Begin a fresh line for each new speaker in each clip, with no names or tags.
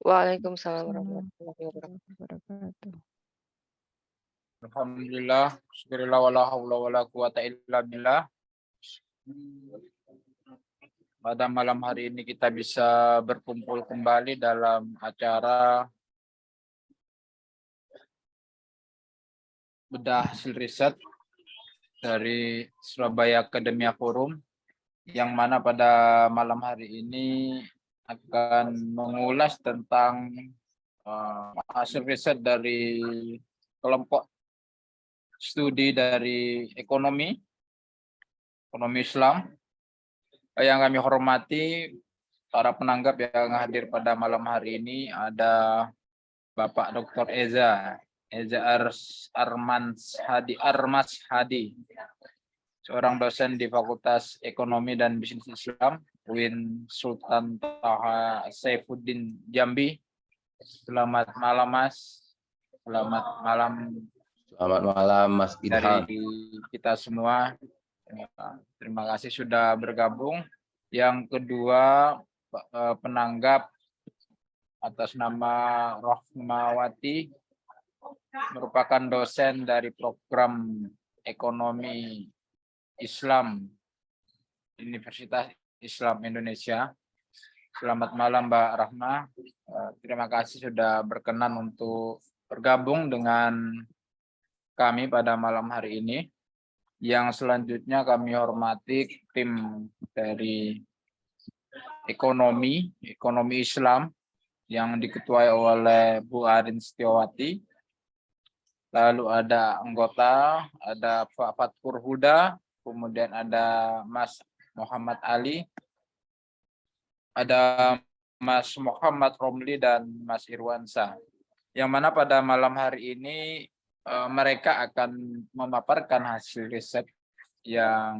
Waalaikumsalam
Waalaikumsalam
warahmatullahi wabarakatuh.
warahmatullahi wabarakatuh.
Alhamdulillah, syukurillah wala haula wala quwata illa billah. Pada malam hari ini kita bisa berkumpul kembali dalam acara bedah hasil riset dari Surabaya Academia Forum, yang mana pada malam hari ini akan mengulas tentang hasil riset dari kelompok studi dari ekonomi Islam. Yang kami hormati para penanggap yang hadir pada malam hari ini ada Bapak Dr. Eza Armas Hadi, seorang dosen di Fakultas Ekonomi dan Bisnis Islam UIN Sultan Taha Saifuddin Jambi. Selamat malam Mas. Selamat malam Mas Idham. Dari kita semua, terima kasih sudah bergabung. Yang kedua, penanggap atas nama Rohmawati, merupakan dosen dari program Ekonomi Islam Universitas Islam Indonesia. Selamat malam Mbak Rahma. Terima kasih sudah berkenan untuk bergabung dengan kami pada malam hari ini. Yang selanjutnya kami hormati tim dari ekonomi Islam yang diketuai oleh Bu Arin Setiawati. Lalu ada anggota, ada Pak Fatkur Huda, kemudian ada Mas Muhammad Ali, ada Mas Muhammad Romli dan Mas Irwansa. Yang mana pada malam hari ini mereka akan memaparkan hasil riset yang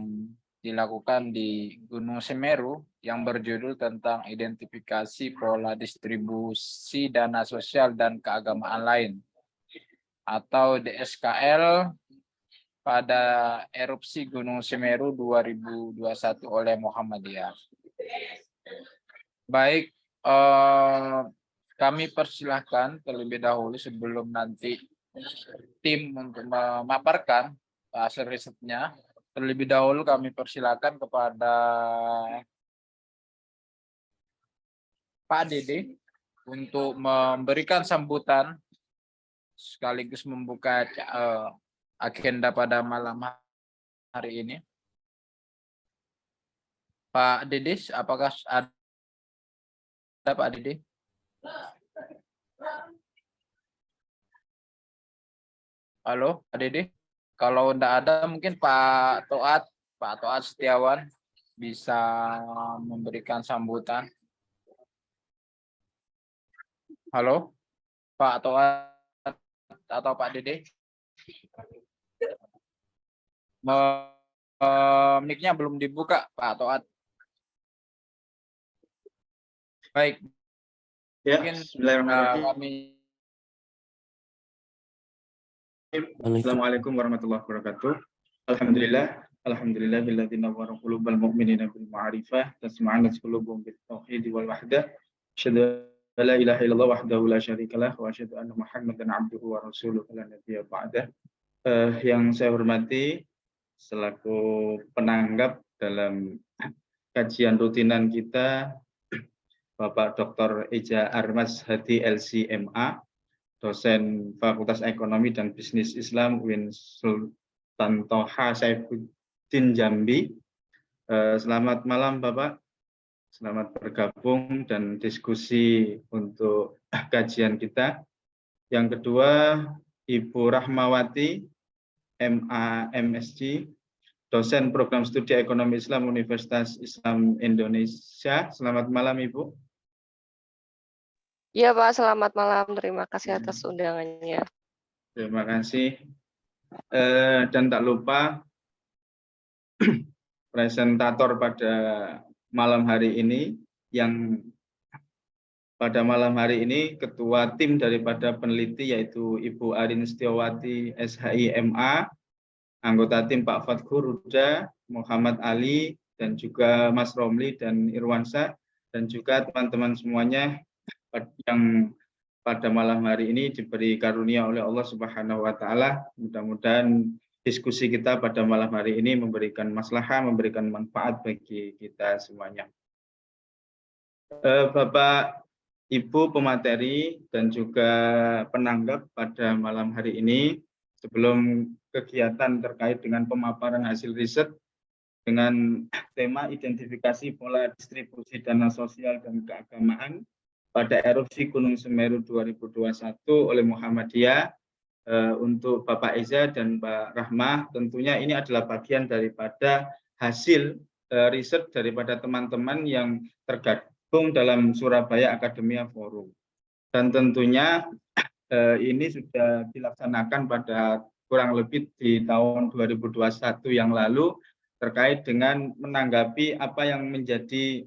dilakukan di Gunung Semeru yang berjudul tentang identifikasi pola distribusi dana sosial dan keagamaan lain atau DSKL pada erupsi Gunung Semeru 2021 oleh Muhammadiyah. Baik, kami persilahkan terlebih dahulu sebelum nanti tim untuk memaparkan hasil risetnya. Terlebih dahulu kami persilakan kepada Pak Dede untuk memberikan sambutan sekaligus membuka agenda pada malam hari ini. Pak Dede, apakah ada Pak Dede? Halo, Pak Dede? Kalau tidak ada, mungkin Pak Toat Setiawan bisa memberikan sambutan. Halo, Pak Toat atau Pak Dede? Mic-nya belum dibuka, Pak Toat. Baik.
Ya,
mungkin
kami. Assalamualaikum warahmatullahi wabarakatuh. Alhamdulillahilladzi nawwara qulubal mu'minina bil ma'rifah tasma'anat qulubuhum bit tauhid wal wahdah. Asyhadu an la ilaha illallah wahdahu la syarikalah wa asyhadu anna Muhammadan abduhu wa rasuluhu la nabiyya ba'dah. Yang saya hormati selaku penanggap dalam kajian rutinan kita, Bapak Dr. Eza Armas Hadi LCMA, dosen Fakultas Ekonomi dan Bisnis Islam UIN Sultan Toha Saifuddin Jambi. Selamat malam Bapak, selamat bergabung dan diskusi untuk kajian kita. Yang kedua, Ibu Rahmawati MA MSc, dosen program studi Ekonomi Islam Universitas Islam Indonesia. Selamat malam Ibu.
Iya Pak, selamat malam. Terima kasih atas undangannya.
Terima kasih. Dan tak lupa presentator pada malam hari ini, yang pada malam hari ini ketua tim daripada peneliti yaitu Ibu Arin Setiawati SHIMA, anggota tim Pak Fatkur Huda, Muhammad Ali, dan juga Mas Romli dan Irwansa, dan juga teman-teman semuanya, yang pada malam hari ini diberi karunia oleh Allah Subhanahu wa taala. Mudah-mudahan diskusi kita pada malam hari ini memberikan maslahah, memberikan manfaat bagi kita semuanya. Bapak, Ibu pemateri dan juga penanggap pada malam hari ini, sebelum kegiatan terkait dengan pemaparan hasil riset dengan tema identifikasi pola distribusi dana sosial dan keagamaan pada erupsi Gunung Semeru 2021 oleh Muhammadiyah, untuk Bapak Eza dan Mbak Rahmah, tentunya ini adalah bagian daripada hasil riset daripada teman-teman yang tergabung dalam Surabaya Academia Forum. Dan tentunya ini sudah dilaksanakan pada kurang lebih di tahun 2021 yang lalu, terkait dengan menanggapi apa yang menjadi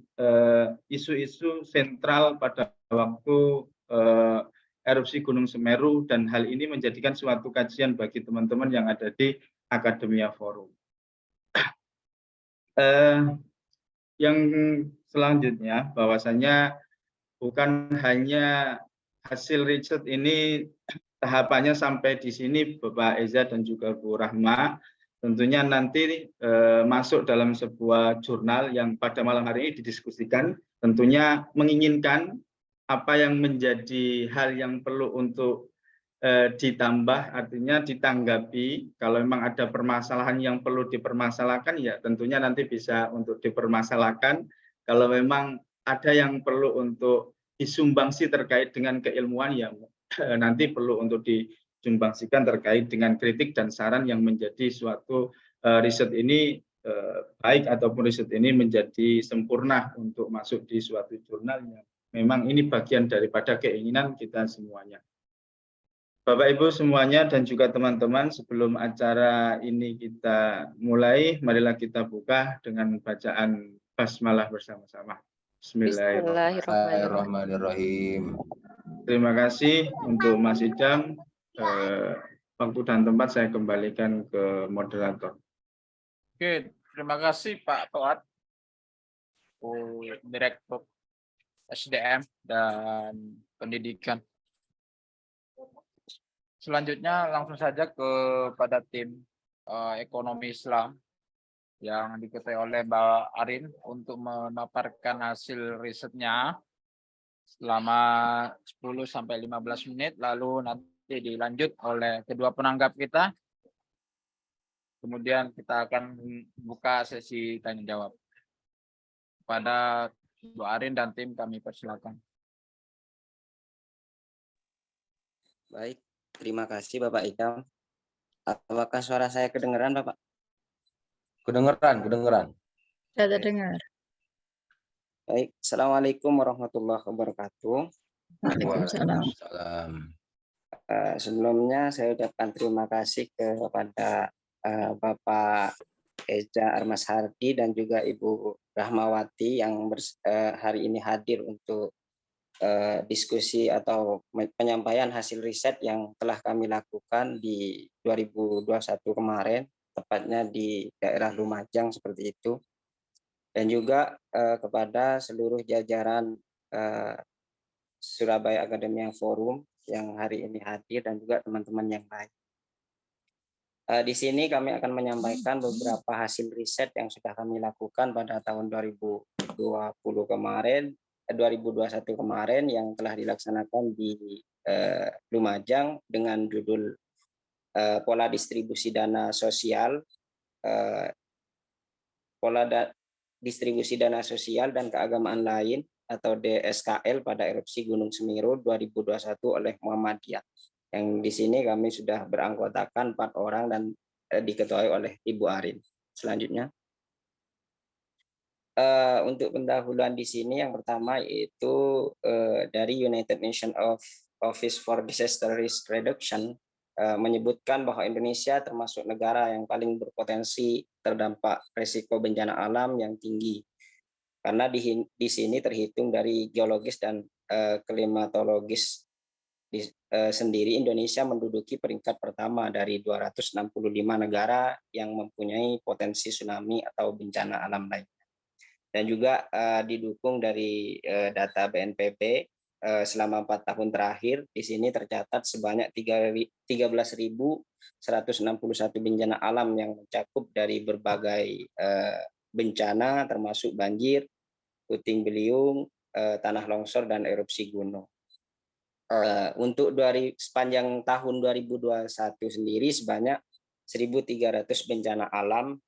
isu-isu sentral pada waktu erupsi Gunung Semeru, dan hal ini menjadikan suatu kajian bagi teman-teman yang ada di Academia Forum. Yang selanjutnya, bahwasanya bukan hanya hasil riset ini tahapannya sampai di sini Bapak Eza dan juga Bu Rahma. Tentunya nanti masuk dalam sebuah jurnal yang pada malam hari ini didiskusikan. Tentunya menginginkan apa yang menjadi hal yang perlu untuk ditambah, artinya ditanggapi. Kalau memang ada permasalahan yang perlu dipermasalahkan, ya tentunya nanti bisa untuk dipermasalahkan. Kalau memang ada yang perlu untuk disumbangsi terkait dengan keilmuan, ya nanti perlu untuk disumbangsikan terkait dengan kritik dan saran yang menjadi suatu riset ini baik ataupun riset ini menjadi sempurna untuk masuk di suatu jurnalnya. Memang ini bagian daripada keinginan kita semuanya. Bapak Ibu semuanya dan juga teman-teman, sebelum acara ini kita mulai, marilah kita buka dengan bacaan basmalah bersama-sama.
Bismillahirrahmanirrahim.
Terima kasih untuk Mas Idam. Waktu dan tempat saya kembalikan ke moderator.
Oke, terima kasih Pak Toat, Direktur SDM dan Pendidikan. Selanjutnya langsung saja kepada tim ekonomi Islam yang diketuai oleh Mbak Arin untuk memaparkan hasil risetnya selama 10-15 menit, lalu nanti dilanjut oleh kedua penanggap kita. Kemudian kita akan buka sesi tanya jawab. Pada Bu Arin dan tim kami persilakan.
Baik, terima kasih Bapak Idam. Apakah suara saya kedengaran, Bapak?
Kedengeran.
Tidak terdengar.
Baik, Assalamualaikum warahmatullahi wabarakatuh.
Waalaikumsalam.
Waalaikumsalam.
Sebelumnya saya ucapkan terima kasih kepada Bapak Eza Armas Hardi dan juga Ibu Rahmawati yang hari ini hadir untuk diskusi atau penyampaian hasil riset yang telah kami lakukan di 2021 kemarin, tepatnya di daerah Lumajang seperti itu. Dan juga kepada seluruh jajaran Surabaya Academia Forum yang hari ini hadir dan juga teman-teman yang lain. Di sini kami akan menyampaikan beberapa hasil riset yang sudah kami lakukan pada tahun 2021 kemarin yang telah dilaksanakan di Lumajang dengan judul pola distribusi dana sosial, distribusi dana sosial dan keagamaan lain atau DSKL pada erupsi Gunung Semeru 2021 oleh Muhammadiyah. Yang di sini kami sudah beranggotakan 4 orang dan diketuai oleh Ibu Arin. Selanjutnya, untuk pendahuluan di sini yang pertama yaitu dari United Nations Office for Disaster Risk Reduction menyebutkan bahwa Indonesia termasuk negara yang paling berpotensi terdampak risiko bencana alam yang tinggi, karena di sini terhitung dari geologis dan klimatologis sendiri Indonesia menduduki peringkat pertama dari 265 negara yang mempunyai potensi tsunami atau bencana alam lainnya. Dan juga didukung dari data BNPB selama 4 tahun terakhir di sini tercatat sebanyak 13.161 bencana alam yang mencakup dari berbagai bencana termasuk banjir, puting beliung, tanah longsor dan erupsi gunung. Untuk dari sepanjang tahun 2021 sendiri sebanyak 1.300 bencana alam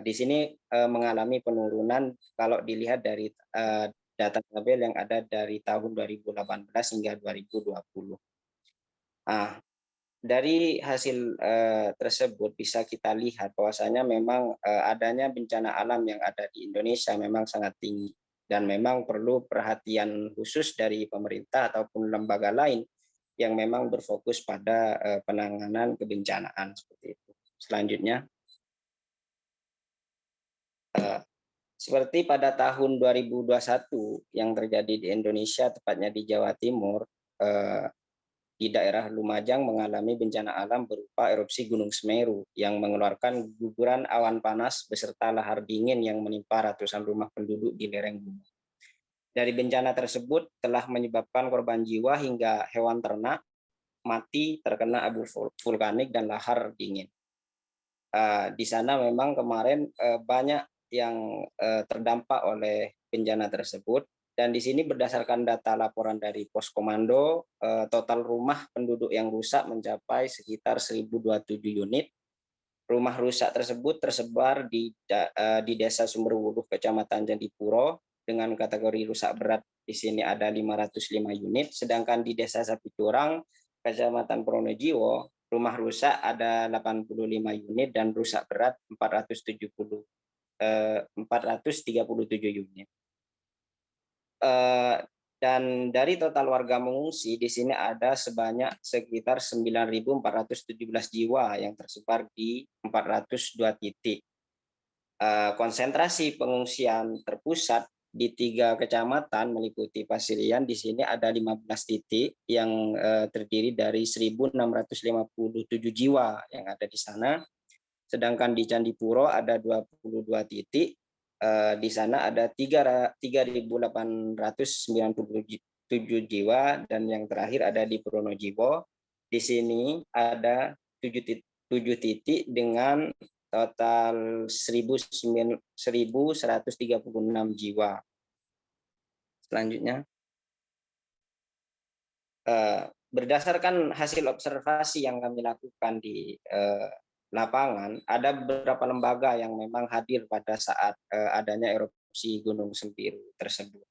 di sini mengalami penurunan kalau dilihat dari data tabel yang ada dari tahun 2018 hingga 2020. Nah, dari hasil tersebut bisa kita lihat bahwasanya memang adanya bencana alam yang ada di Indonesia memang sangat tinggi dan memang perlu perhatian khusus dari pemerintah ataupun lembaga lain yang memang berfokus pada penanganan kebencanaan seperti itu. Selanjutnya, seperti pada tahun 2021 yang terjadi di Indonesia, tepatnya di Jawa Timur, di daerah Lumajang mengalami bencana alam berupa erupsi Gunung Semeru yang mengeluarkan guguran awan panas beserta lahar dingin yang menimpa ratusan rumah penduduk di lereng gunung. Dari bencana tersebut telah menyebabkan korban jiwa hingga hewan ternak mati terkena abu vulkanik dan lahar dingin. Di sana memang kemarin banyak yang terdampak oleh bencana tersebut, dan di sini berdasarkan data laporan dari Pos Komando, total rumah penduduk yang rusak mencapai sekitar 1.027 unit. Rumah rusak tersebut tersebar di Desa Sumberwuluh, Kecamatan Candipuro, dengan kategori rusak berat di sini ada 505 unit, sedangkan di Desa Sapicurang, Kecamatan Pronojiwo, rumah rusak ada 85 unit dan rusak berat 437 unit. Dan dari total warga mengungsi di sini ada sebanyak sekitar 9.417 jiwa yang tersebar di 402 titik. Konsentrasi pengungsian terpusat di 3 kecamatan meliputi Pasirian, di sini ada 15 titik yang terdiri dari 1.657 jiwa yang ada di sana. Sedangkan di Candipuro ada 22 titik, di sana ada 3.897 jiwa, dan yang terakhir ada di Pronojiwo. Di sini ada 7 titik dengan total 1.136 jiwa. Selanjutnya, berdasarkan hasil observasi yang kami lakukan di lapangan, ada beberapa lembaga yang memang hadir pada saat adanya erupsi Gunung Semeru tersebut.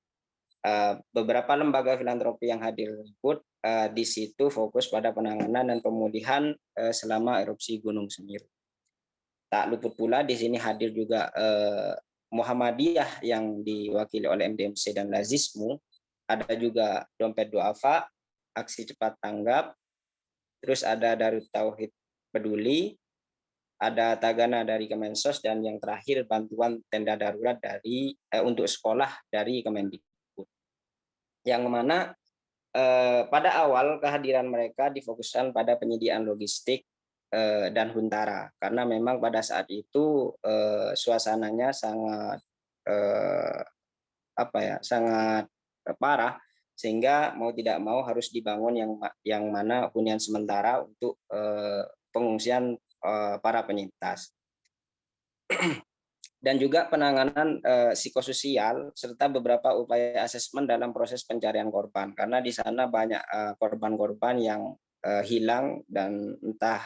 Beberapa lembaga filantropi yang hadir tersebut di situ fokus pada penanganan dan pemulihan selama erupsi Gunung Semeru. Tak luput pula di sini hadir juga Muhammadiyah yang diwakili oleh MDMC dan Lazismu, ada juga Dompet Duafa, Aksi Cepat Tanggap, terus ada Darut Tauhid Peduli, ada Tagana dari Kemensos, dan yang terakhir bantuan tenda darurat dari untuk sekolah dari Kemendikbud. Yang mana pada awal kehadiran mereka difokuskan pada penyediaan logistik dan huntara, karena memang pada saat itu suasananya sangat sangat parah, sehingga mau tidak mau harus dibangun yang mana hunian sementara untuk pengungsian para penyintas. Dan juga penanganan psikososial serta beberapa upaya asesmen dalam proses pencarian korban, karena di sana banyak korban-korban yang hilang dan entah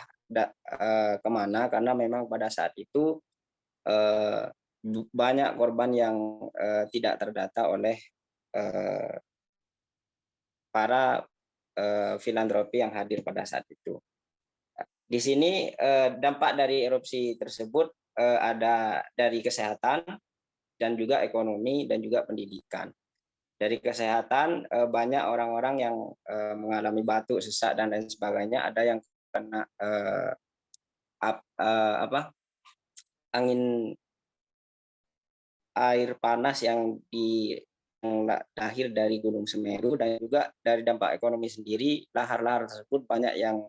kemana, karena memang pada saat itu banyak korban yang tidak terdata oleh para filantropi yang hadir pada saat itu. Di sini dampak dari erupsi tersebut ada dari kesehatan dan juga ekonomi dan juga pendidikan. Dari kesehatan banyak orang-orang yang mengalami batuk, sesak dan lain sebagainya. Ada yang kena angin air panas yang lahir dari Gunung Semeru, dan juga dari dampak ekonomi sendiri, lahar-lahar tersebut banyak yang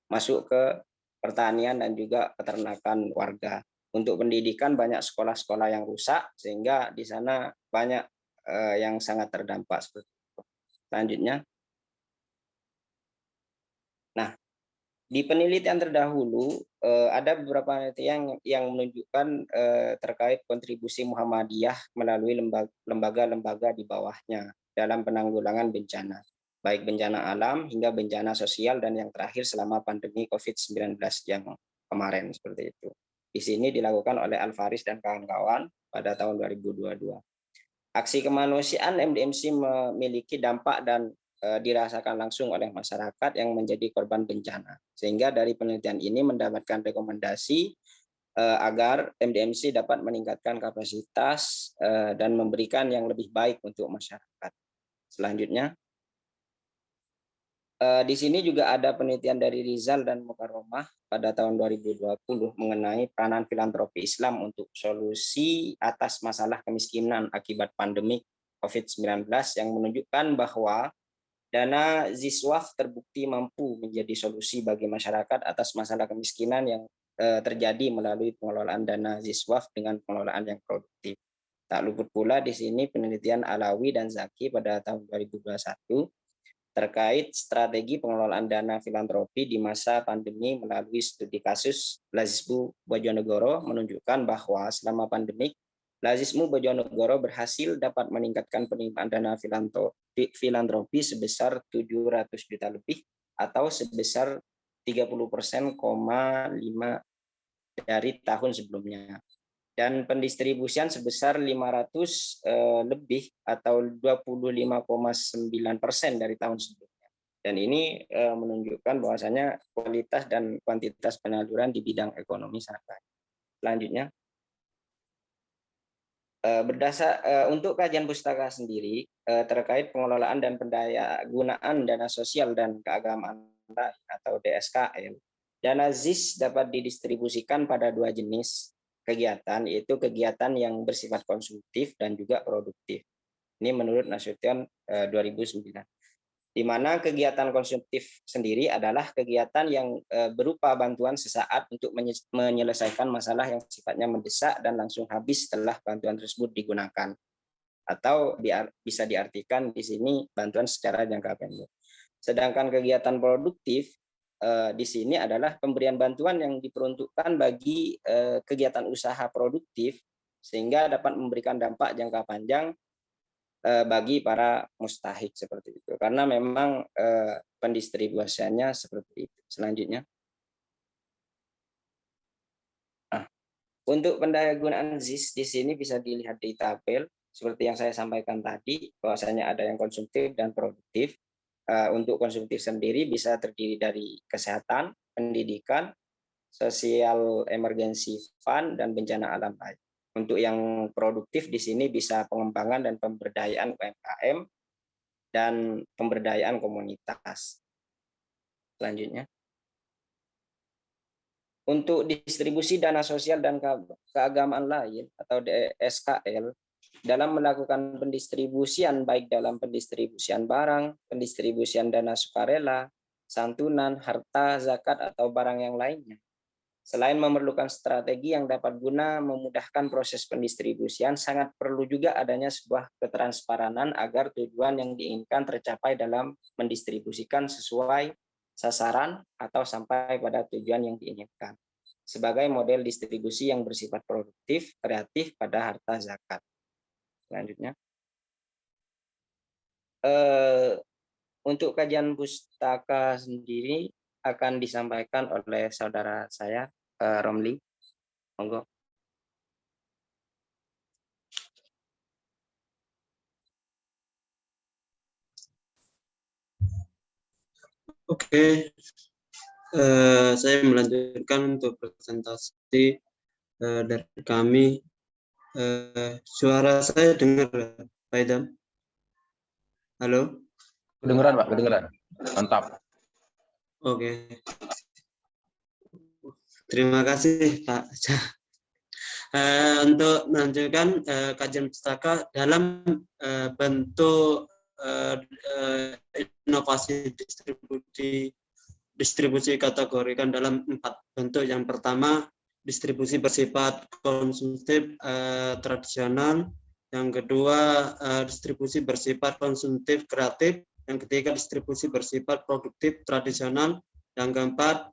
masuk ke pertanian dan juga peternakan warga. Untuk pendidikan banyak sekolah-sekolah yang rusak, sehingga di sana banyak yang sangat terdampak seperti itu. Selanjutnya. Nah, di penelitian terdahulu ada beberapa penelitian yang menunjukkan terkait kontribusi Muhammadiyah melalui lembaga-lembaga di bawahnya dalam penanggulangan bencana, baik bencana alam hingga bencana sosial dan yang terakhir selama pandemi COVID-19 yang kemarin seperti itu. Di sini dilakukan oleh Alvaris dan kawan-kawan pada tahun 2022. Aksi kemanusiaan MDMC memiliki dampak dan dirasakan langsung oleh masyarakat yang menjadi korban bencana. Sehingga dari penelitian ini mendapatkan rekomendasi agar MDMC dapat meningkatkan kapasitas dan memberikan yang lebih baik untuk masyarakat. Selanjutnya, di sini juga ada penelitian dari Rizal dan Mukarromah pada tahun 2020 mengenai peranan filantropi Islam untuk solusi atas masalah kemiskinan akibat pandemi COVID-19 yang menunjukkan bahwa dana Ziswaf terbukti mampu menjadi solusi bagi masyarakat atas masalah kemiskinan yang terjadi melalui pengelolaan dana Ziswaf dengan pengelolaan yang produktif. Tak luput pula di sini penelitian Alawi dan Zaki pada tahun 2021 terkait strategi pengelolaan dana filantropi di masa pandemi melalui studi kasus Lazisbu Bojonegoro menunjukkan bahwa selama pandemik Lazismu Bojonegoro berhasil dapat meningkatkan penerimaan dana filantropi sebesar 700 juta lebih atau sebesar 30,5% dari tahun sebelumnya. Dan pendistribusian sebesar 500 lebih atau 25,9% dari tahun sebelumnya. Dan ini menunjukkan bahwasanya kualitas dan kuantitas penyaluran di bidang ekonomi sangat baik. Selanjutnya, untuk kajian pustaka sendiri terkait pengelolaan dan pendayagunaan dana sosial dan keagamaan atau DSKL, dana ZIS dapat didistribusikan pada dua jenis kegiatan, yaitu kegiatan yang bersifat konsumtif dan juga produktif. Ini menurut Nasution 2009. Di mana kegiatan konsumtif sendiri adalah kegiatan yang berupa bantuan sesaat untuk menyelesaikan masalah yang sifatnya mendesak dan langsung habis setelah bantuan tersebut digunakan. Atau bisa diartikan di sini bantuan secara jangka pendek. Sedangkan kegiatan produktif di sini adalah pemberian bantuan yang diperuntukkan bagi kegiatan usaha produktif sehingga dapat memberikan dampak jangka panjang bagi para mustahik seperti itu, karena memang pendistribusiannya seperti itu. Selanjutnya, untuk pendayagunaan ZIS di sini bisa dilihat di tabel seperti yang saya sampaikan tadi, bahwasanya ada yang konsumtif dan produktif. Untuk konsumtif sendiri bisa terdiri dari kesehatan, pendidikan, sosial emergency fund, dan bencana alam lain. Untuk yang produktif di sini bisa pengembangan dan pemberdayaan UMKM dan pemberdayaan komunitas. Selanjutnya, untuk distribusi dana sosial dan keagamaan lain atau DSKL dalam melakukan pendistribusian baik dalam pendistribusian barang, pendistribusian dana sukarela, santunan, harta, zakat atau barang yang lainnya. Selain memerlukan strategi yang dapat guna memudahkan proses pendistribusian, sangat perlu juga adanya sebuah ketransparanan agar tujuan yang diinginkan tercapai dalam mendistribusikan sesuai sasaran atau sampai pada tujuan yang diinginkan. Sebagai model distribusi yang bersifat produktif, kreatif pada harta zakat. Selanjutnya, untuk kajian pustaka sendiri akan disampaikan oleh saudara saya, Romli. Monggo.
Oke, saya melanjutkan untuk presentasi dari kami. Suara saya dengar, Pak Idam? Halo?
Kedengeran, Pak, kedengeran. Mantap.
Oke. Terima kasih, Pak. Untuk melanjutkan kajian pustaka dalam bentuk inovasi distribusi kategorikan dalam 4 bentuk. Yang pertama, distribusi bersifat konsumtif tradisional. Yang kedua, distribusi bersifat konsumtif kreatif. Yang ketiga, distribusi bersifat produktif tradisional. Yang keempat,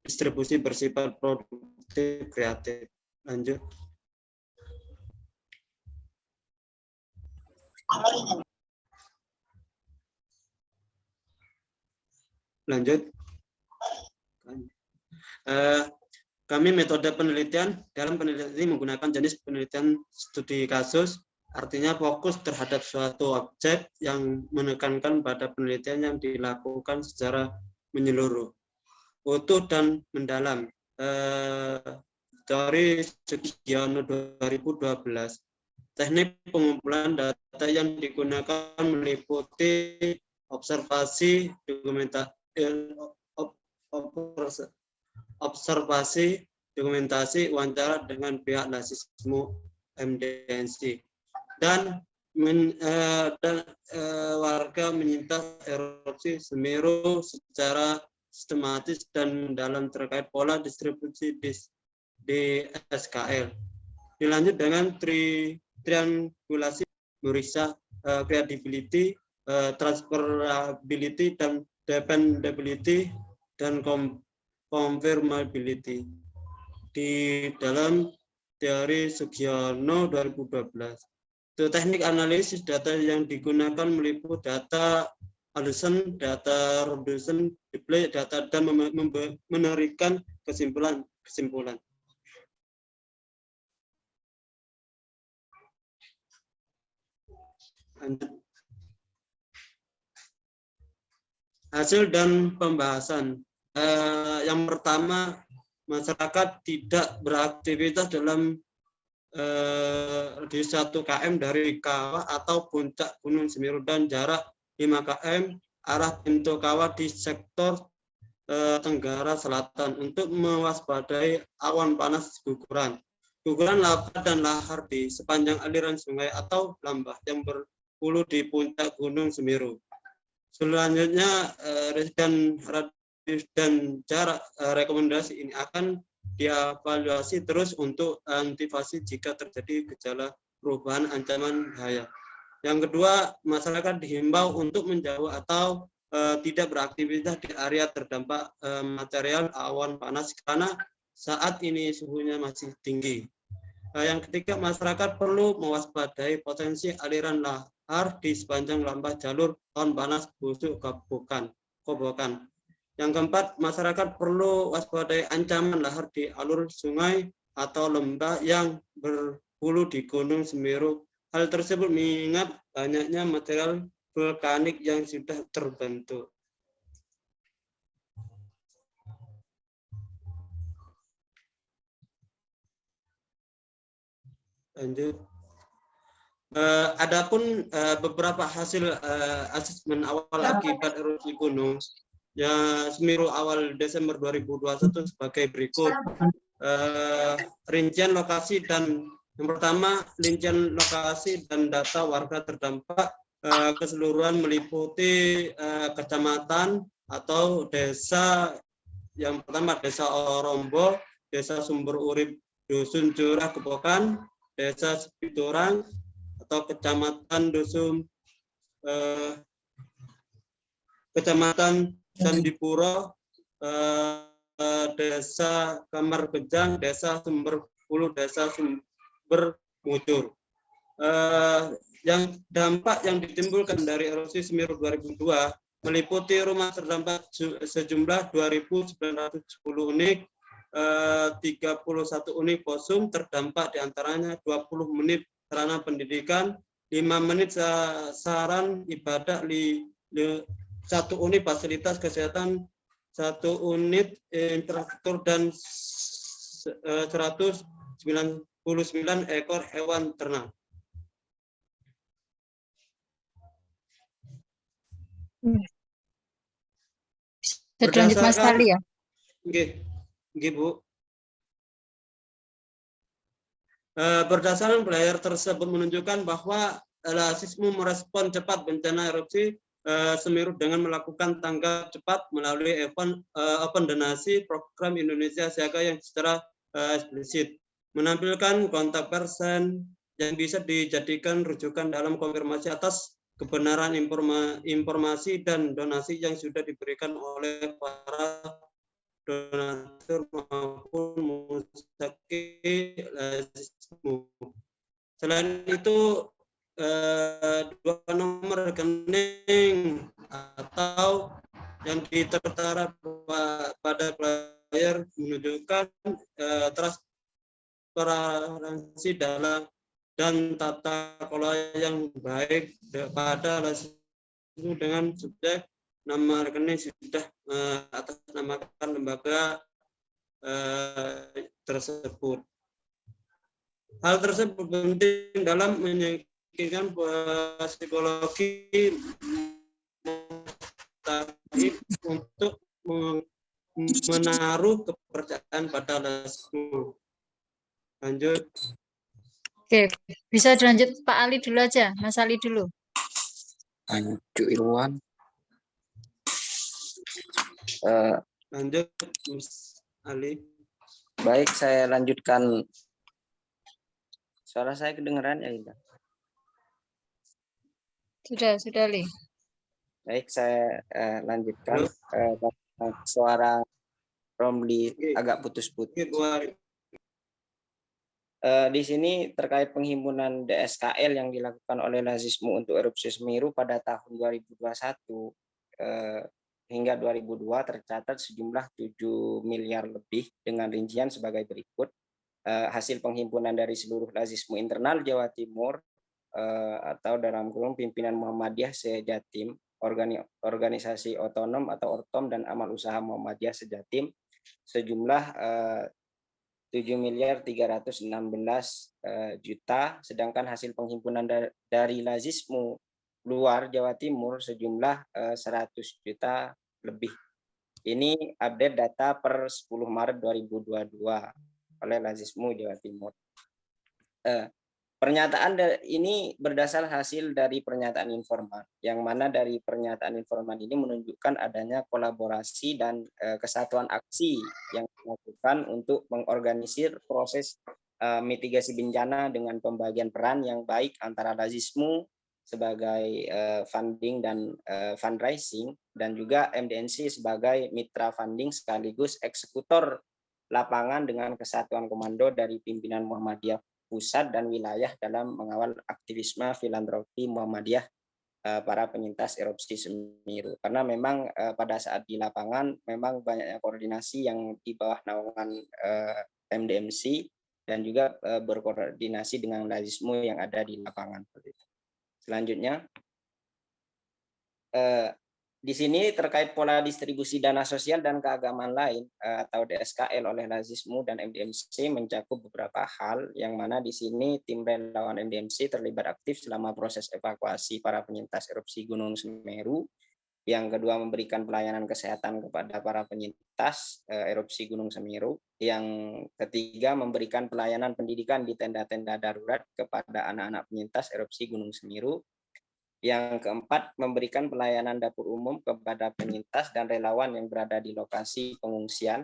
distribusi bersifat produktif kreatif. Lanjut. Lanjut. Kami metode penelitian, dalam penelitian ini menggunakan jenis penelitian studi kasus, artinya fokus terhadap suatu objek yang menekankan pada penelitian yang dilakukan secara menyeluruh, utuh dan mendalam. Dari Sugiono 2012, teknik pengumpulan data yang digunakan meliputi observasi, dokumentasi, wawancara dengan pihak Lasismo MDNC, dan warga menyintas erupsi Semeru secara sistematis dan mendalam terkait pola distribusi di SKL. Dilanjut dengan triangulasi Murisa, credibility, transferability, dan dependability, dan confirmability di dalam teori Sugiono 2012. Itu teknik analisis data yang digunakan meliputi data allusion, data reduction, display data, dan menerikan kesimpulan. Hasil dan pembahasan. Yang pertama, masyarakat tidak beraktivitas dalam di 1 km dari kawah atau puncak Gunung Semeru dan jarak 5 km arah pintu kawah di sektor Tenggara Selatan untuk mewaspadai awan panas guguran lava dan lahar di sepanjang aliran sungai atau lambah yang berhulu di puncak Gunung Semeru. Selanjutnya, radius dan jarak rekomendasi ini akan dievaluasi terus untuk antisipasi jika terjadi gejala perubahan ancaman bahaya. Yang kedua, masyarakat dihimbau untuk menjauh atau tidak beraktivitas di area terdampak material awan panas karena saat ini suhunya masih tinggi. Yang ketiga, masyarakat perlu mewaspadai potensi aliran lahar di sepanjang lambah jalur awan panas busuk Kobokan. Yang keempat, masyarakat perlu waspadai ancaman lahar di alur sungai atau lembah yang berhulu di Gunung Semeru. Hal tersebut mengingat banyaknya material vulkanik yang sudah terbentuk. Lanjut. Adapun beberapa hasil asesmen awal akibat erupsi gunung Semeru awal Desember 2021 sebagai berikut. Rincian lokasi dan yang pertama, rincian lokasi dan data warga terdampak keseluruhan meliputi kecamatan atau desa. Yang pertama, Desa Orombo, Desa Sumber Urip, Dusun Curah Kobokan, Desa Sepiturang atau Kecamatan Dusun, Kecamatan Sandipuro, Desa Kamar Bejang, Desa Sumber Hulu, Desa Sumber Mucur. Yang dampak yang ditimbulkan dari erupsi Semeru 2002 meliputi rumah terdampak sejumlah 2.910 unit, 31 unit kosum terdampak, diantaranya 20 menit sarana pendidikan, 5 menit saran ibadah, 1 unit fasilitas kesehatan, 1 unit infrastruktur, dan 199 ekor hewan ternak.
Lanjut Mas Fahri ya.
Oke, Bu. Berdasarkan player tersebut menunjukkan bahwa Lasismo merespon cepat bencana erupsi Semeru dengan melakukan tanggap cepat melalui open donasi program Indonesia Siaga yang secara eksplisit menampilkan kontak person yang bisa dijadikan rujukan dalam konfirmasi atas kebenaran informasi dan donasi yang sudah diberikan oleh para donatur maupun mustaqi lazismu. Selain itu, dua nomor rekening atau yang tertera pada player menunjukkan transparansi dalam dan tata kelola yang baik pada lazismu dengan subjek nama rekening sudah atas namakan lembaga tersebut. Hal tersebut penting dalam menyingkirkan psikologi untuk menaruh kepercayaan pada lazismu. Lanjut.
Oke, bisa dilanjut Pak Ali dulu aja, Mas Ali dulu.
Lanjut Irwan.
Lanjut Mas Ali.
Baik, saya lanjutkan. Suara saya kedengeran ya, Indah?
Sudah, Li.
Baik, saya lanjutkan. Suara Romli agak putus-putus. Di sini terkait penghimpunan DSKL yang dilakukan oleh Lazismu untuk erupsi Semeru pada tahun 2021 hingga 2002 tercatat sejumlah 7 miliar lebih dengan rincian sebagai berikut. Hasil penghimpunan dari seluruh Lazismu internal Jawa Timur atau dalam kurung pimpinan Muhammadiyah Sejatim, organisasi otonom atau Ortom dan amal usaha Muhammadiyah Sejatim sejumlah 7.316 juta, sedangkan hasil penghimpunan dari Lazismu luar Jawa Timur sejumlah 100 juta lebih. Ini update data per 10 Maret 2022 oleh Lazismu Jawa Timur. Pernyataan ini berdasar hasil dari pernyataan informan, yang mana dari pernyataan informan ini menunjukkan adanya kolaborasi dan kesatuan aksi yang dilakukan untuk mengorganisir proses mitigasi bencana dengan pembagian peran yang baik antara Lazismu sebagai funding dan fundraising, dan juga MDNC sebagai mitra funding sekaligus eksekutor lapangan dengan kesatuan komando dari pimpinan Muhammadiyah pusat dan wilayah dalam mengawal aktivisme filantropi Muhammadiyah para penyintas erupsi Semeru. Karena memang pada saat di lapangan memang banyaknya koordinasi yang di bawah naungan MDMC dan juga berkoordinasi dengan Lazismu yang ada di lapangan. Selanjutnya, di sini terkait pola distribusi dana sosial dan keagamaan lain atau DSKL oleh Lazismu dan MDMC mencakup beberapa hal, yang mana di sini tim relawan MDMC terlibat aktif selama proses evakuasi para penyintas erupsi Gunung Semeru. Yang kedua, memberikan pelayanan kesehatan kepada para penyintas erupsi Gunung Semeru. Yang ketiga, memberikan pelayanan pendidikan di tenda-tenda darurat kepada anak-anak penyintas erupsi Gunung Semeru. Yang keempat, memberikan pelayanan dapur umum kepada penyintas dan relawan yang berada di lokasi pengungsian.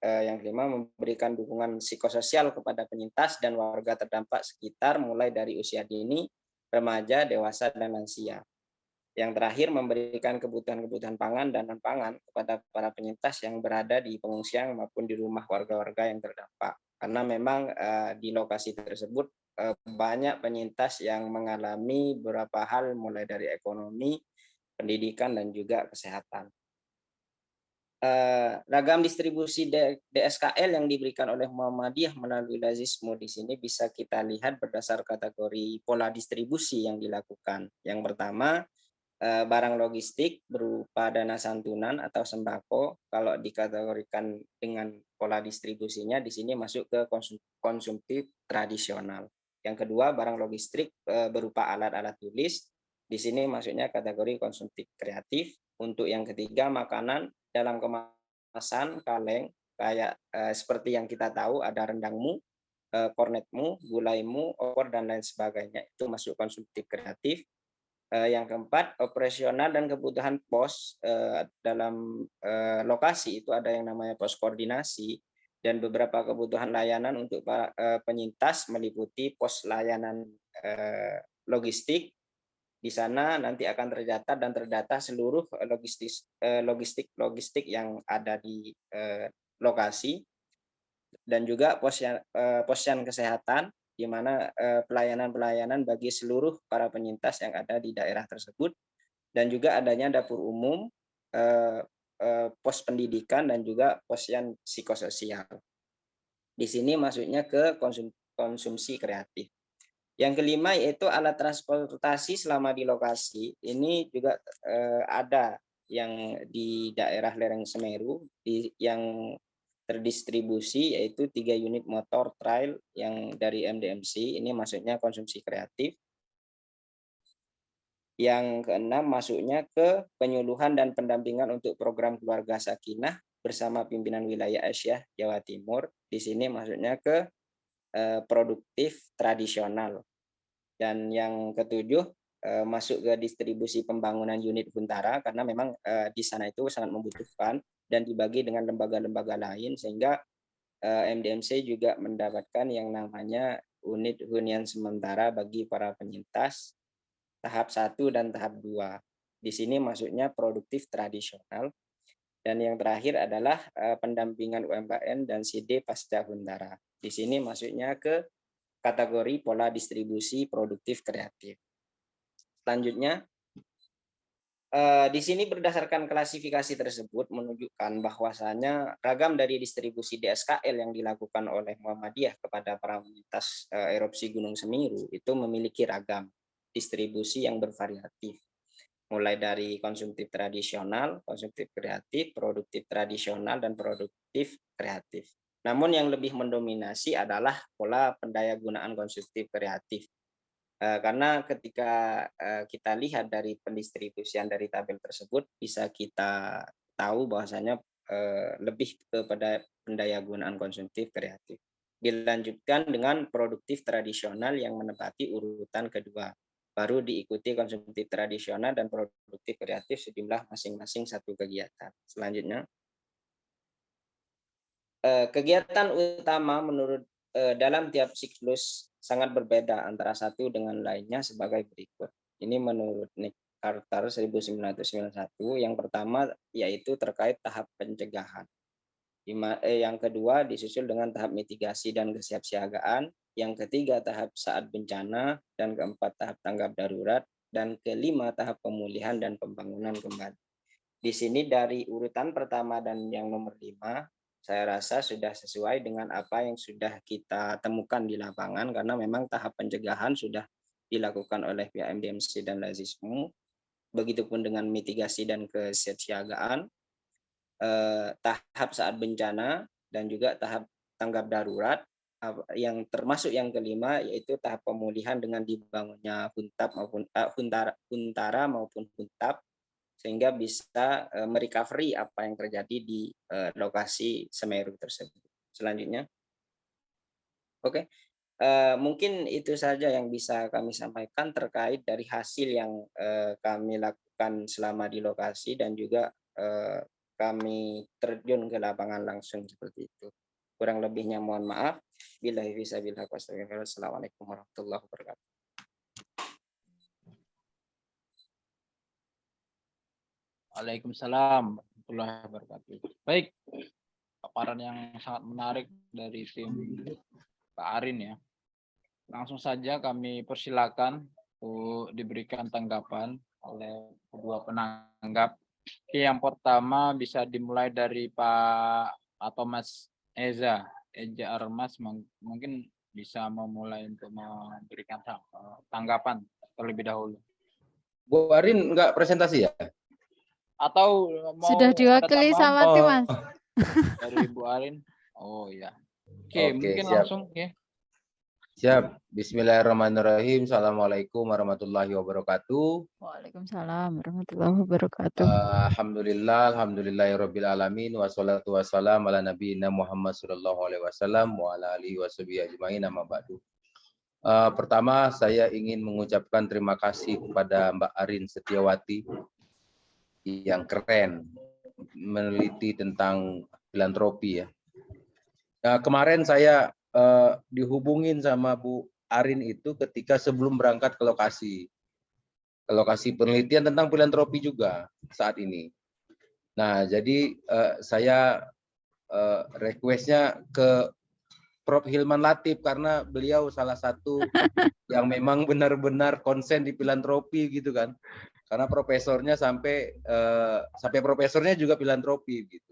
Yang kelima, memberikan dukungan psikososial kepada penyintas dan warga terdampak sekitar mulai dari usia dini, remaja, dewasa, dan lansia. Yang terakhir, memberikan kebutuhan-kebutuhan pangan dan non-pangan kepada para penyintas yang berada di pengungsian maupun di rumah warga-warga yang terdampak. Karena memang di lokasi tersebut banyak penyintas yang mengalami beberapa hal mulai dari ekonomi, pendidikan, dan juga kesehatan. Ragam distribusi DSKL yang diberikan oleh Muhammadiyah melalui Lazismu di sini bisa kita lihat berdasar kategori pola distribusi yang dilakukan. Yang pertama, barang logistik berupa dana santunan atau sembako. Kalau dikategorikan dengan pola distribusinya di sini masuk ke konsumtif tradisional. Yang kedua, barang logistik berupa alat-alat tulis. Di sini masuknya kategori konsumtif kreatif. Untuk yang ketiga, makanan dalam kemasan kaleng kayak seperti yang kita tahu ada rendangmu, kornetmu, gulaimu, opor, dan lain sebagainya. Itu masuk konsumtif kreatif. Yang keempat, operasional dan kebutuhan pos dalam lokasi itu ada yang namanya pos koordinasi, dan beberapa kebutuhan layanan untuk para penyintas meliputi pos layanan logistik, Di sana nanti akan tercatat dan terdata seluruh logistik yang ada di lokasi, dan juga posyan kesehatan, di mana pelayanan-pelayanan bagi seluruh para penyintas yang ada di daerah tersebut, dan juga adanya dapur umum, pos pendidikan, dan juga posyan psikososial. Di sini masuknya ke konsumsi kreatif. Yang kelima yaitu alat transportasi selama di lokasi. Ini juga ada yang di daerah lereng Semeru yang terdistribusi, yaitu 3 unit motor trail yang dari MDMC. Ini maksudnya konsumsi kreatif. Yang keenam masuknya ke penyuluhan dan pendampingan untuk program keluarga sakinah bersama pimpinan wilayah Asia Jawa Timur. Di sini maksudnya ke produktif tradisional. Dan yang ketujuh masuk ke distribusi pembangunan unit Huntara, karena memang di sana itu sangat membutuhkan dan dibagi dengan lembaga-lembaga lain, sehingga MDMC juga mendapatkan yang namanya unit hunian sementara bagi para penyintas tahap 1 dan tahap 2. Di sini masuknya produktif tradisional. Dan yang terakhir adalah pendampingan UMKM dan CD pasca Huntara. Di sini masuknya ke kategori pola distribusi produktif kreatif. Selanjutnya, di sini berdasarkan klasifikasi tersebut menunjukkan bahwasanya ragam dari distribusi DSKL yang dilakukan oleh Muhammadiyah kepada para penyintas erupsi Gunung Semeru itu memiliki ragam distribusi yang bervariatif, mulai dari konsumtif tradisional, konsumtif kreatif, produktif tradisional, dan produktif kreatif. Namun yang lebih mendominasi adalah pola pendayagunaan konsumtif kreatif. Karena ketika kita lihat dari pendistribusian dari tabel tersebut, bisa kita tahu bahwasanya lebih kepada pendayagunaan konsumtif kreatif. Dilanjutkan dengan produktif tradisional yang menempati urutan kedua. Baru diikuti konsumtif tradisional dan produktif kreatif sejumlah masing-masing satu kegiatan. Selanjutnya, kegiatan utama menurut dalam tiap siklus sangat berbeda antara satu dengan lainnya sebagai berikut. Ini menurut Nick Carter 1991. Yang pertama yaitu terkait tahap pencegahan. Yang kedua disusul dengan tahap mitigasi dan kesiapsiagaan. Yang ketiga tahap saat bencana, dan keempat tahap tanggap darurat, dan kelima tahap pemulihan dan pembangunan kembali. Di sini dari urutan pertama dan yang nomor 5, saya rasa sudah sesuai dengan apa yang sudah kita temukan di lapangan, karena memang tahap pencegahan sudah dilakukan oleh pihak MDMC dan Lazismu. Begitupun dengan mitigasi dan kesiapsiagaan, tahap saat bencana, dan juga tahap tanggap darurat, yang termasuk yang kelima yaitu tahap pemulihan dengan dibangunnya huntara maupun huntap, sehingga bisa merecovery apa yang terjadi di lokasi Semeru tersebut. Selanjutnya, oke, mungkin itu saja yang bisa kami sampaikan terkait dari hasil yang kami lakukan selama di lokasi, dan juga kami terjun ke lapangan langsung seperti itu. Kurang lebihnya mohon maaf. Billahi fisabilillah. Wassalamualaikum warahmatullahi wabarakatuh.
Waalaikumsalam warahmatullahi wabarakatuh. Baik, paparan yang sangat menarik dari tim Pak Arin ya. Langsung saja kami persilakan untuk diberikan tanggapan oleh kedua penanggap. Oke, yang pertama bisa dimulai dari Pak atau Mas Eza Armas, mungkin bisa memulai untuk memberikan tanggapan terlebih dahulu.
Bu Arin nggak presentasi ya?
Atau mau
Sudah diwakili sama tim, Mas.
dari Bu Arin? Oh ya. Oke, mungkin
siap.
langsung ya.
Siap. Bismillahirrahmanirrahim. Assalamualaikum warahmatullahi wabarakatuh.
Waalaikumsalam warahmatullahi wabarakatuh.
Alhamdulillahirabbil alamin, wassalatu wassalam ala nabiyina Muhammad sallallahu alaihi wasallam wa ala alihi washabihi ajmain, amma ba'du. Pertama saya ingin mengucapkan terima kasih kepada Mbak Arin Setiawati yang keren meneliti tentang filantropi ya. Kemarin saya dihubungin sama Bu Arin itu ketika sebelum berangkat ke lokasi. lokasi penelitian tentang filantropi juga saat ini. Nah, jadi saya requestnya ke Prof. Hilman Latif karena beliau salah satu yang memang benar-benar konsen di filantropi gitu kan. Karena profesornya sampai profesornya juga filantropi gitu.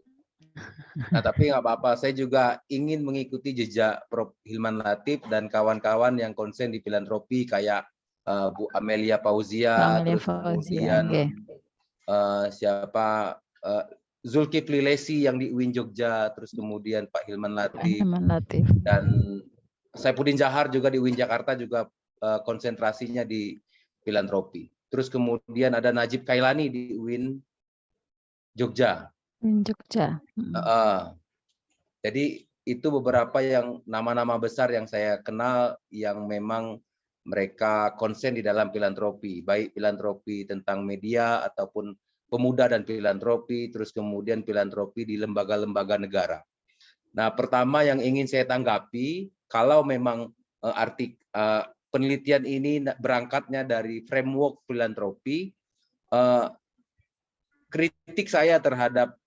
Nah, tapi nggak apa-apa, saya juga ingin mengikuti jejak Prof. Hilman Latif dan kawan-kawan yang konsen di filantropi kayak Bu Amelia Fauzia, terus kemudian siapa Zulkifli Lesi yang di UIN Jogja, terus kemudian Pak Hilman Latif, dan Saipudin Jahar juga di UIN Jakarta juga konsentrasinya di filantropi. Terus kemudian ada Najib Kailani di UIN Jogja. Jadi itu beberapa yang nama-nama besar yang saya kenal yang memang mereka konsen di dalam filantropi, baik filantropi tentang media ataupun pemuda dan filantropi, terus kemudian filantropi di lembaga-lembaga negara. Nah, pertama yang ingin saya tanggapi, kalau memang penelitian ini berangkatnya dari framework filantropi, kritik saya terhadap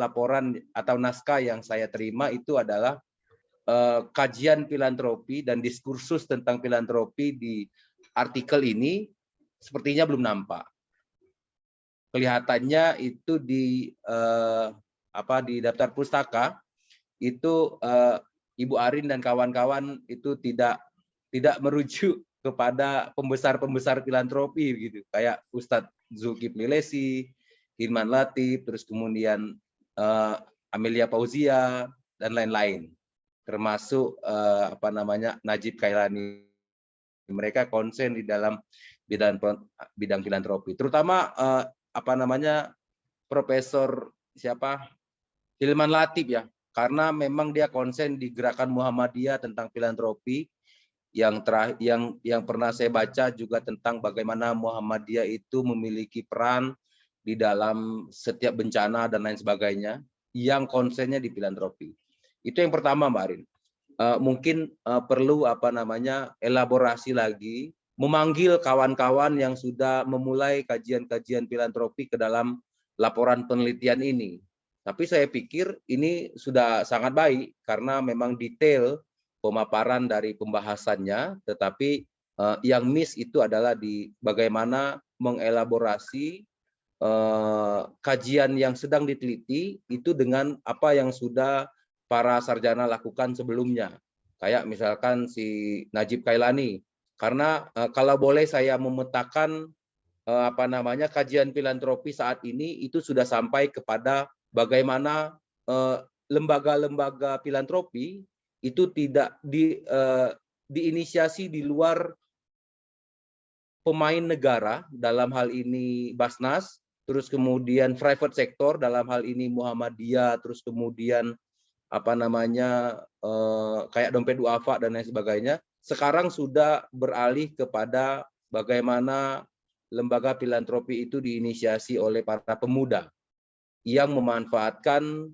laporan atau naskah yang saya terima itu adalah kajian filantropi dan diskursus tentang filantropi di artikel ini sepertinya belum nampak. Kelihatannya itu di daftar pustaka itu Ibu Arin dan kawan-kawan itu tidak merujuk kepada pembesar-pembesar filantropi gitu, kayak Ustadz Zulkifli Lesi, Hilman Latif, terus kemudian Amelia Fauzia dan lain-lain, termasuk Najib Kailani. Mereka konsen di dalam bidang filantropi, terutama Profesor Hilman Latif ya, karena memang dia konsen di gerakan Muhammadiyah tentang filantropi. Yang pernah saya baca juga tentang bagaimana Muhammadiyah itu memiliki peran di dalam setiap bencana dan lain sebagainya yang konsennya di filantropi. Itu yang pertama, Mbak Arin. Mungkin perlu elaborasi lagi, memanggil kawan-kawan yang sudah memulai kajian-kajian filantropi ke dalam laporan penelitian ini. Tapi saya pikir ini sudah sangat baik karena memang detail pemaparan dari pembahasannya, tetapi yang miss itu adalah di bagaimana mengelaborasi kajian yang sedang diteliti itu dengan apa yang sudah para sarjana lakukan sebelumnya. Kayak misalkan si Najib Kailani, karena kalau boleh saya memetakan kajian filantropi saat ini itu sudah sampai kepada bagaimana lembaga-lembaga filantropi itu tidak diinisiasi di luar pemain negara, dalam hal ini Basnas, terus kemudian private sector, dalam hal ini Muhammadiyah, terus kemudian kayak Dompet Duafa dan lain sebagainya. Sekarang sudah beralih kepada bagaimana lembaga filantropi itu diinisiasi oleh para pemuda yang memanfaatkan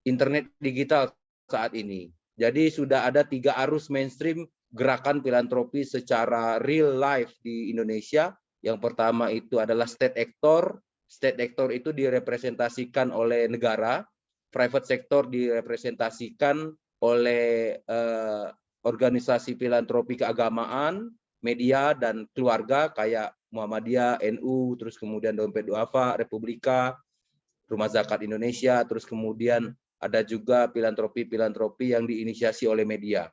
internet digital saat ini. Jadi sudah ada 3 arus mainstream gerakan filantropi secara real life di Indonesia. Yang pertama itu adalah state actor. State actor itu direpresentasikan oleh negara, private sector direpresentasikan oleh organisasi filantropi keagamaan, media dan keluarga kayak Muhammadiyah, NU, terus kemudian Dompet Duafa, Republika, Rumah Zakat Indonesia, terus kemudian ada juga filantropi yang diinisiasi oleh media.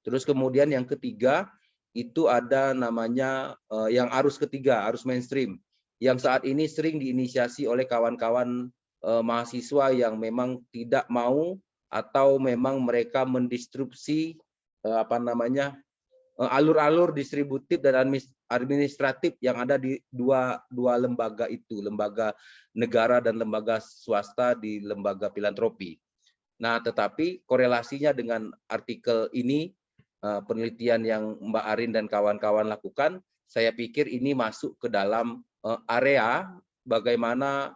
Terus kemudian yang ketiga itu ada namanya yang arus ketiga, arus mainstream, yang saat ini sering diinisiasi oleh kawan-kawan mahasiswa yang memang tidak mau atau memang mereka mendistrupsi alur-alur distributif dan administratif yang ada di dua lembaga itu, lembaga negara dan lembaga swasta di lembaga filantropi. Nah, tetapi korelasinya dengan artikel ini, penelitian yang Mbak Arin dan kawan-kawan lakukan, saya pikir ini masuk ke dalam area bagaimana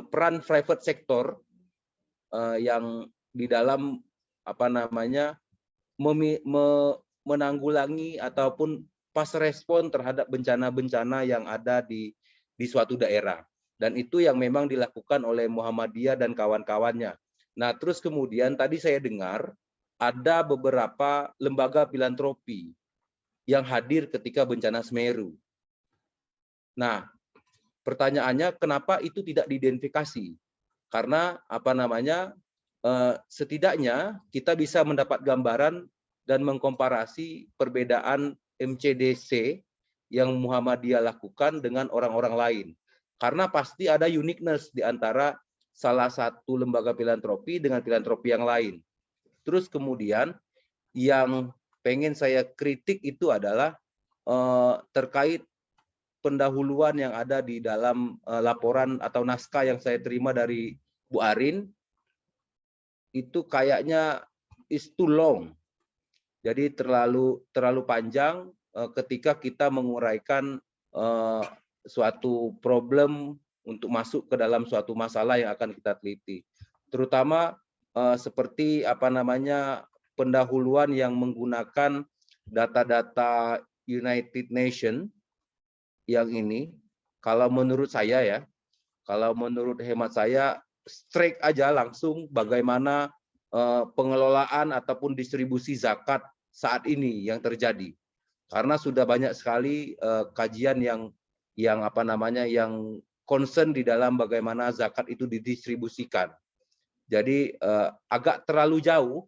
peran private sector yang di dalam menanggulangi ataupun fast respon terhadap bencana-bencana yang ada di suatu daerah. Dan itu yang memang dilakukan oleh Muhammadiyah dan kawan-kawannya. Nah, terus kemudian tadi saya dengar ada beberapa lembaga filantropi yang hadir ketika bencana Semeru. Nah, pertanyaannya kenapa itu tidak diidentifikasi? Karena setidaknya kita bisa mendapat gambaran dan mengkomparasi perbedaan MCDC yang Muhammadiyah lakukan dengan orang-orang lain. Karena pasti ada uniqueness di antara salah satu lembaga filantropi dengan filantropi yang lain. Terus kemudian yang pengen saya kritik itu adalah terkait pendahuluan yang ada di dalam laporan atau naskah yang saya terima dari Bu Arin, itu kayaknya is too long. Jadi terlalu panjang ketika kita menguraikan suatu problem untuk masuk ke dalam suatu masalah yang akan kita teliti. Terutama seperti pendahuluan yang menggunakan data-data United Nations yang ini, kalau menurut saya ya, kalau menurut hemat saya, straight aja langsung bagaimana pengelolaan ataupun distribusi zakat saat ini yang terjadi. Karena sudah banyak sekali kajian yang concern di dalam bagaimana zakat itu didistribusikan. Jadi agak terlalu jauh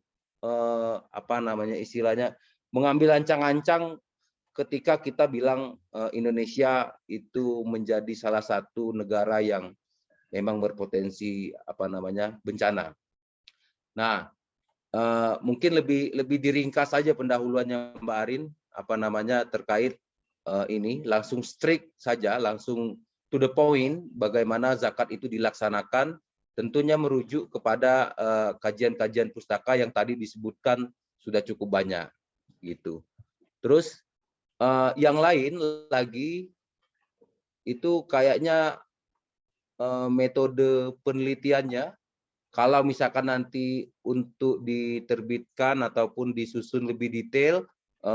istilahnya mengambil ancang-ancang ketika kita bilang Indonesia itu menjadi salah satu negara yang memang berpotensi bencana. Nah, mungkin lebih diringkas saja pendahuluannya Mbak Arin terkait ini, langsung strict saja, langsung to the point bagaimana zakat itu dilaksanakan, tentunya merujuk kepada kajian-kajian pustaka yang tadi disebutkan sudah cukup banyak gitu. Terus yang lain lagi itu kayaknya metode penelitiannya, kalau misalkan nanti untuk diterbitkan ataupun disusun lebih detail,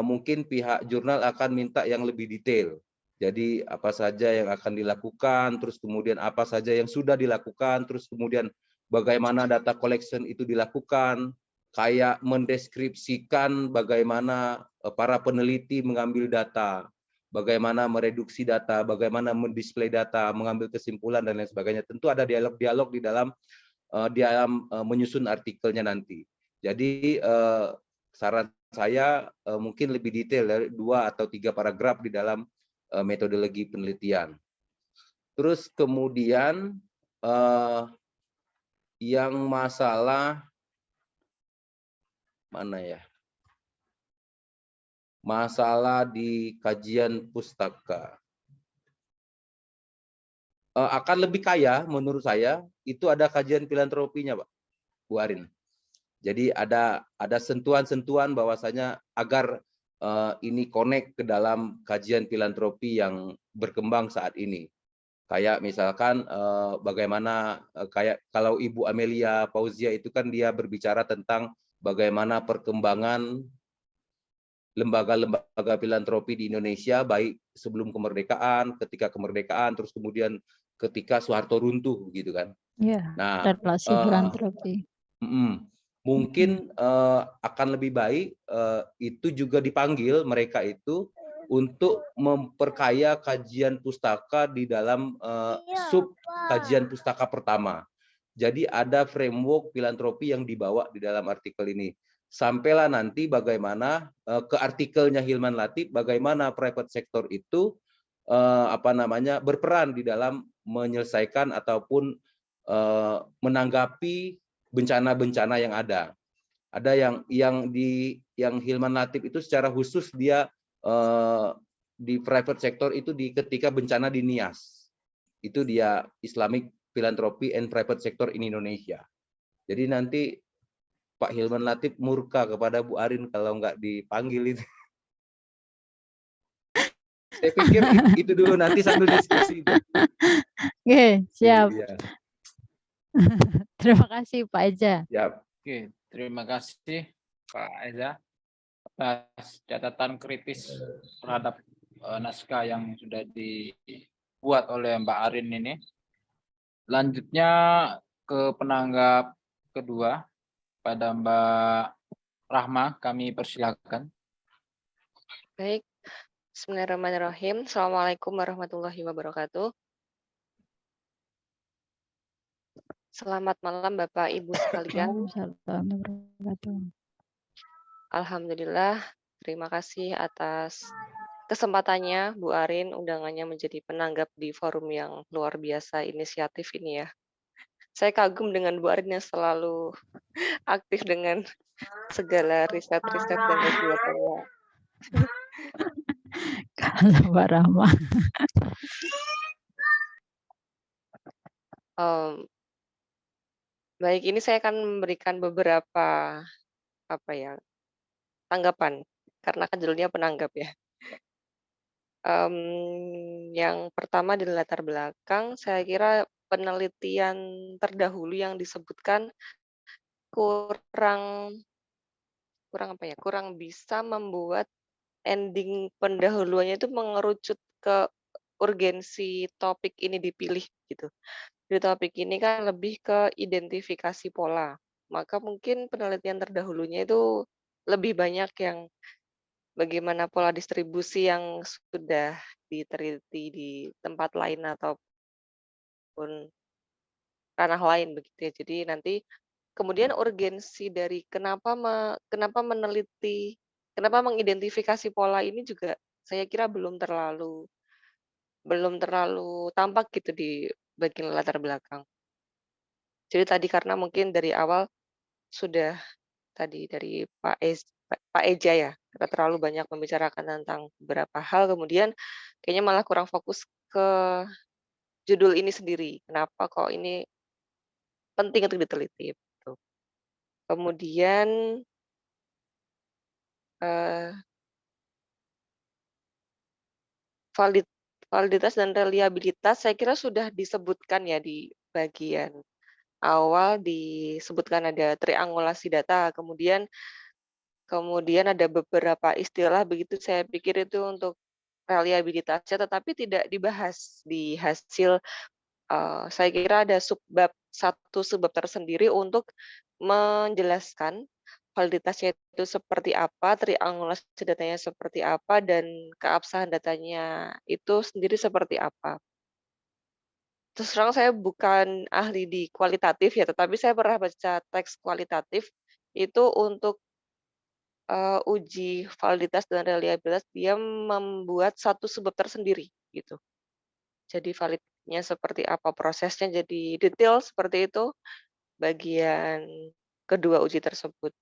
mungkin pihak jurnal akan minta yang lebih detail. Jadi apa saja yang akan dilakukan, terus kemudian apa saja yang sudah dilakukan, terus kemudian bagaimana data collection itu dilakukan, kayak mendeskripsikan bagaimana para peneliti mengambil data, bagaimana mereduksi data, bagaimana mendisplay data, mengambil kesimpulan dan lain sebagainya. Tentu ada dialog-dialog di dalam menyusun artikelnya nanti. Jadi saran saya mungkin lebih detail dari 2 atau 3 paragraf di dalam metodologi penelitian. Terus kemudian yang masalah mana ya? Masalah di kajian pustaka. Akan lebih kaya menurut saya, itu ada kajian filantropinya, Pak, Bu Arin. Jadi ada sentuhan-sentuhan bahwasanya agar ini connect ke dalam kajian filantropi yang berkembang saat ini. Kayak misalkan bagaimana kayak kalau Ibu Amelia Fauzia itu kan dia berbicara tentang bagaimana perkembangan lembaga-lembaga filantropi di Indonesia, baik sebelum kemerdekaan, ketika kemerdekaan, terus kemudian ketika Soeharto runtuh gitu kan.
Ya,
Nah,
relasi filantropi.
mungkin akan lebih baik itu juga dipanggil mereka itu untuk memperkaya kajian pustaka di dalam sub kajian pustaka pertama. Jadi ada framework filantropi yang dibawa di dalam artikel ini. Sampailah nanti bagaimana ke artikelnya Hilman Latif, bagaimana private sector itu berperan di dalam menyelesaikan ataupun menanggapi bencana-bencana yang ada. Ada yang Hilman Latif itu secara khusus dia di private sector itu ketika bencana di Nias. Itu dia Islamic Philanthropy and Private Sector in Indonesia. Jadi nanti Pak Hilman Latif murka kepada Bu Arin kalau nggak dipanggil itu. Saya pikir itu dulu nanti sambil diskusi.
Oke, siap.
Iya.
Terima kasih Pak Eza.
Siap.
Oke, terima kasih Pak Eza atas catatan kritis terhadap naskah yang sudah dibuat oleh Mbak Arin ini. Lanjutnya ke penanggap kedua pada Mbak Rahma, kami persilakan.
Baik. Bismillahirrahmanirrahim. Assalamualaikum warahmatullahi wabarakatuh. Selamat malam Bapak Ibu sekalian.
Waalaikumsalam warahmatullahi wabarakatuh.
Alhamdulillah, terima kasih atas kesempatannya Bu Arin, undangannya menjadi penanggap di forum yang luar biasa inisiatif ini ya. Saya kagum dengan Bu Arin yang selalu aktif dengan segala riset-riset dan kegiatannya.
Kalau Mbak Rahma.
Baik, ini saya akan memberikan beberapa tanggapan karena kan judulnya penanggap ya. Yang pertama di latar belakang, saya kira penelitian terdahulu yang disebutkan kurang bisa membuat ending pendahuluannya itu mengerucut ke urgensi topik ini dipilih gitu. Di topik ini kan lebih ke identifikasi pola. Maka mungkin penelitian terdahulunya itu lebih banyak yang bagaimana pola distribusi yang sudah diteliti di tempat lain ataupun ranah lain begitu ya. Jadi nanti kemudian urgensi dari kenapa mengidentifikasi pola ini juga saya kira belum terlalu tampak gitu di bagian latar belakang. Jadi tadi karena mungkin dari awal sudah tadi dari Pak Eja ya, kita terlalu banyak membicarakan tentang beberapa hal, kemudian kayaknya malah kurang fokus ke judul ini sendiri. Kenapa kok ini penting untuk diteliti? Gitu. Kemudian validitas dan reliabilitas saya kira sudah disebutkan ya di bagian awal, disebutkan ada triangulasi data, kemudian ada beberapa istilah begitu, saya pikir itu untuk reliabilitasnya, tetapi tidak dibahas di hasil. Saya kira ada satu subbab tersendiri untuk menjelaskan validitasnya itu seperti apa, triangulasi datanya seperti apa, dan keabsahan datanya itu sendiri seperti apa. Terus terang saya bukan ahli di kualitatif ya, tetapi saya pernah baca teks kualitatif itu untuk uji validitas dan reliabilitas, dia membuat satu subbab tersendiri gitu. Jadi validnya seperti apa, prosesnya jadi detail seperti itu bagian kedua uji tersebut.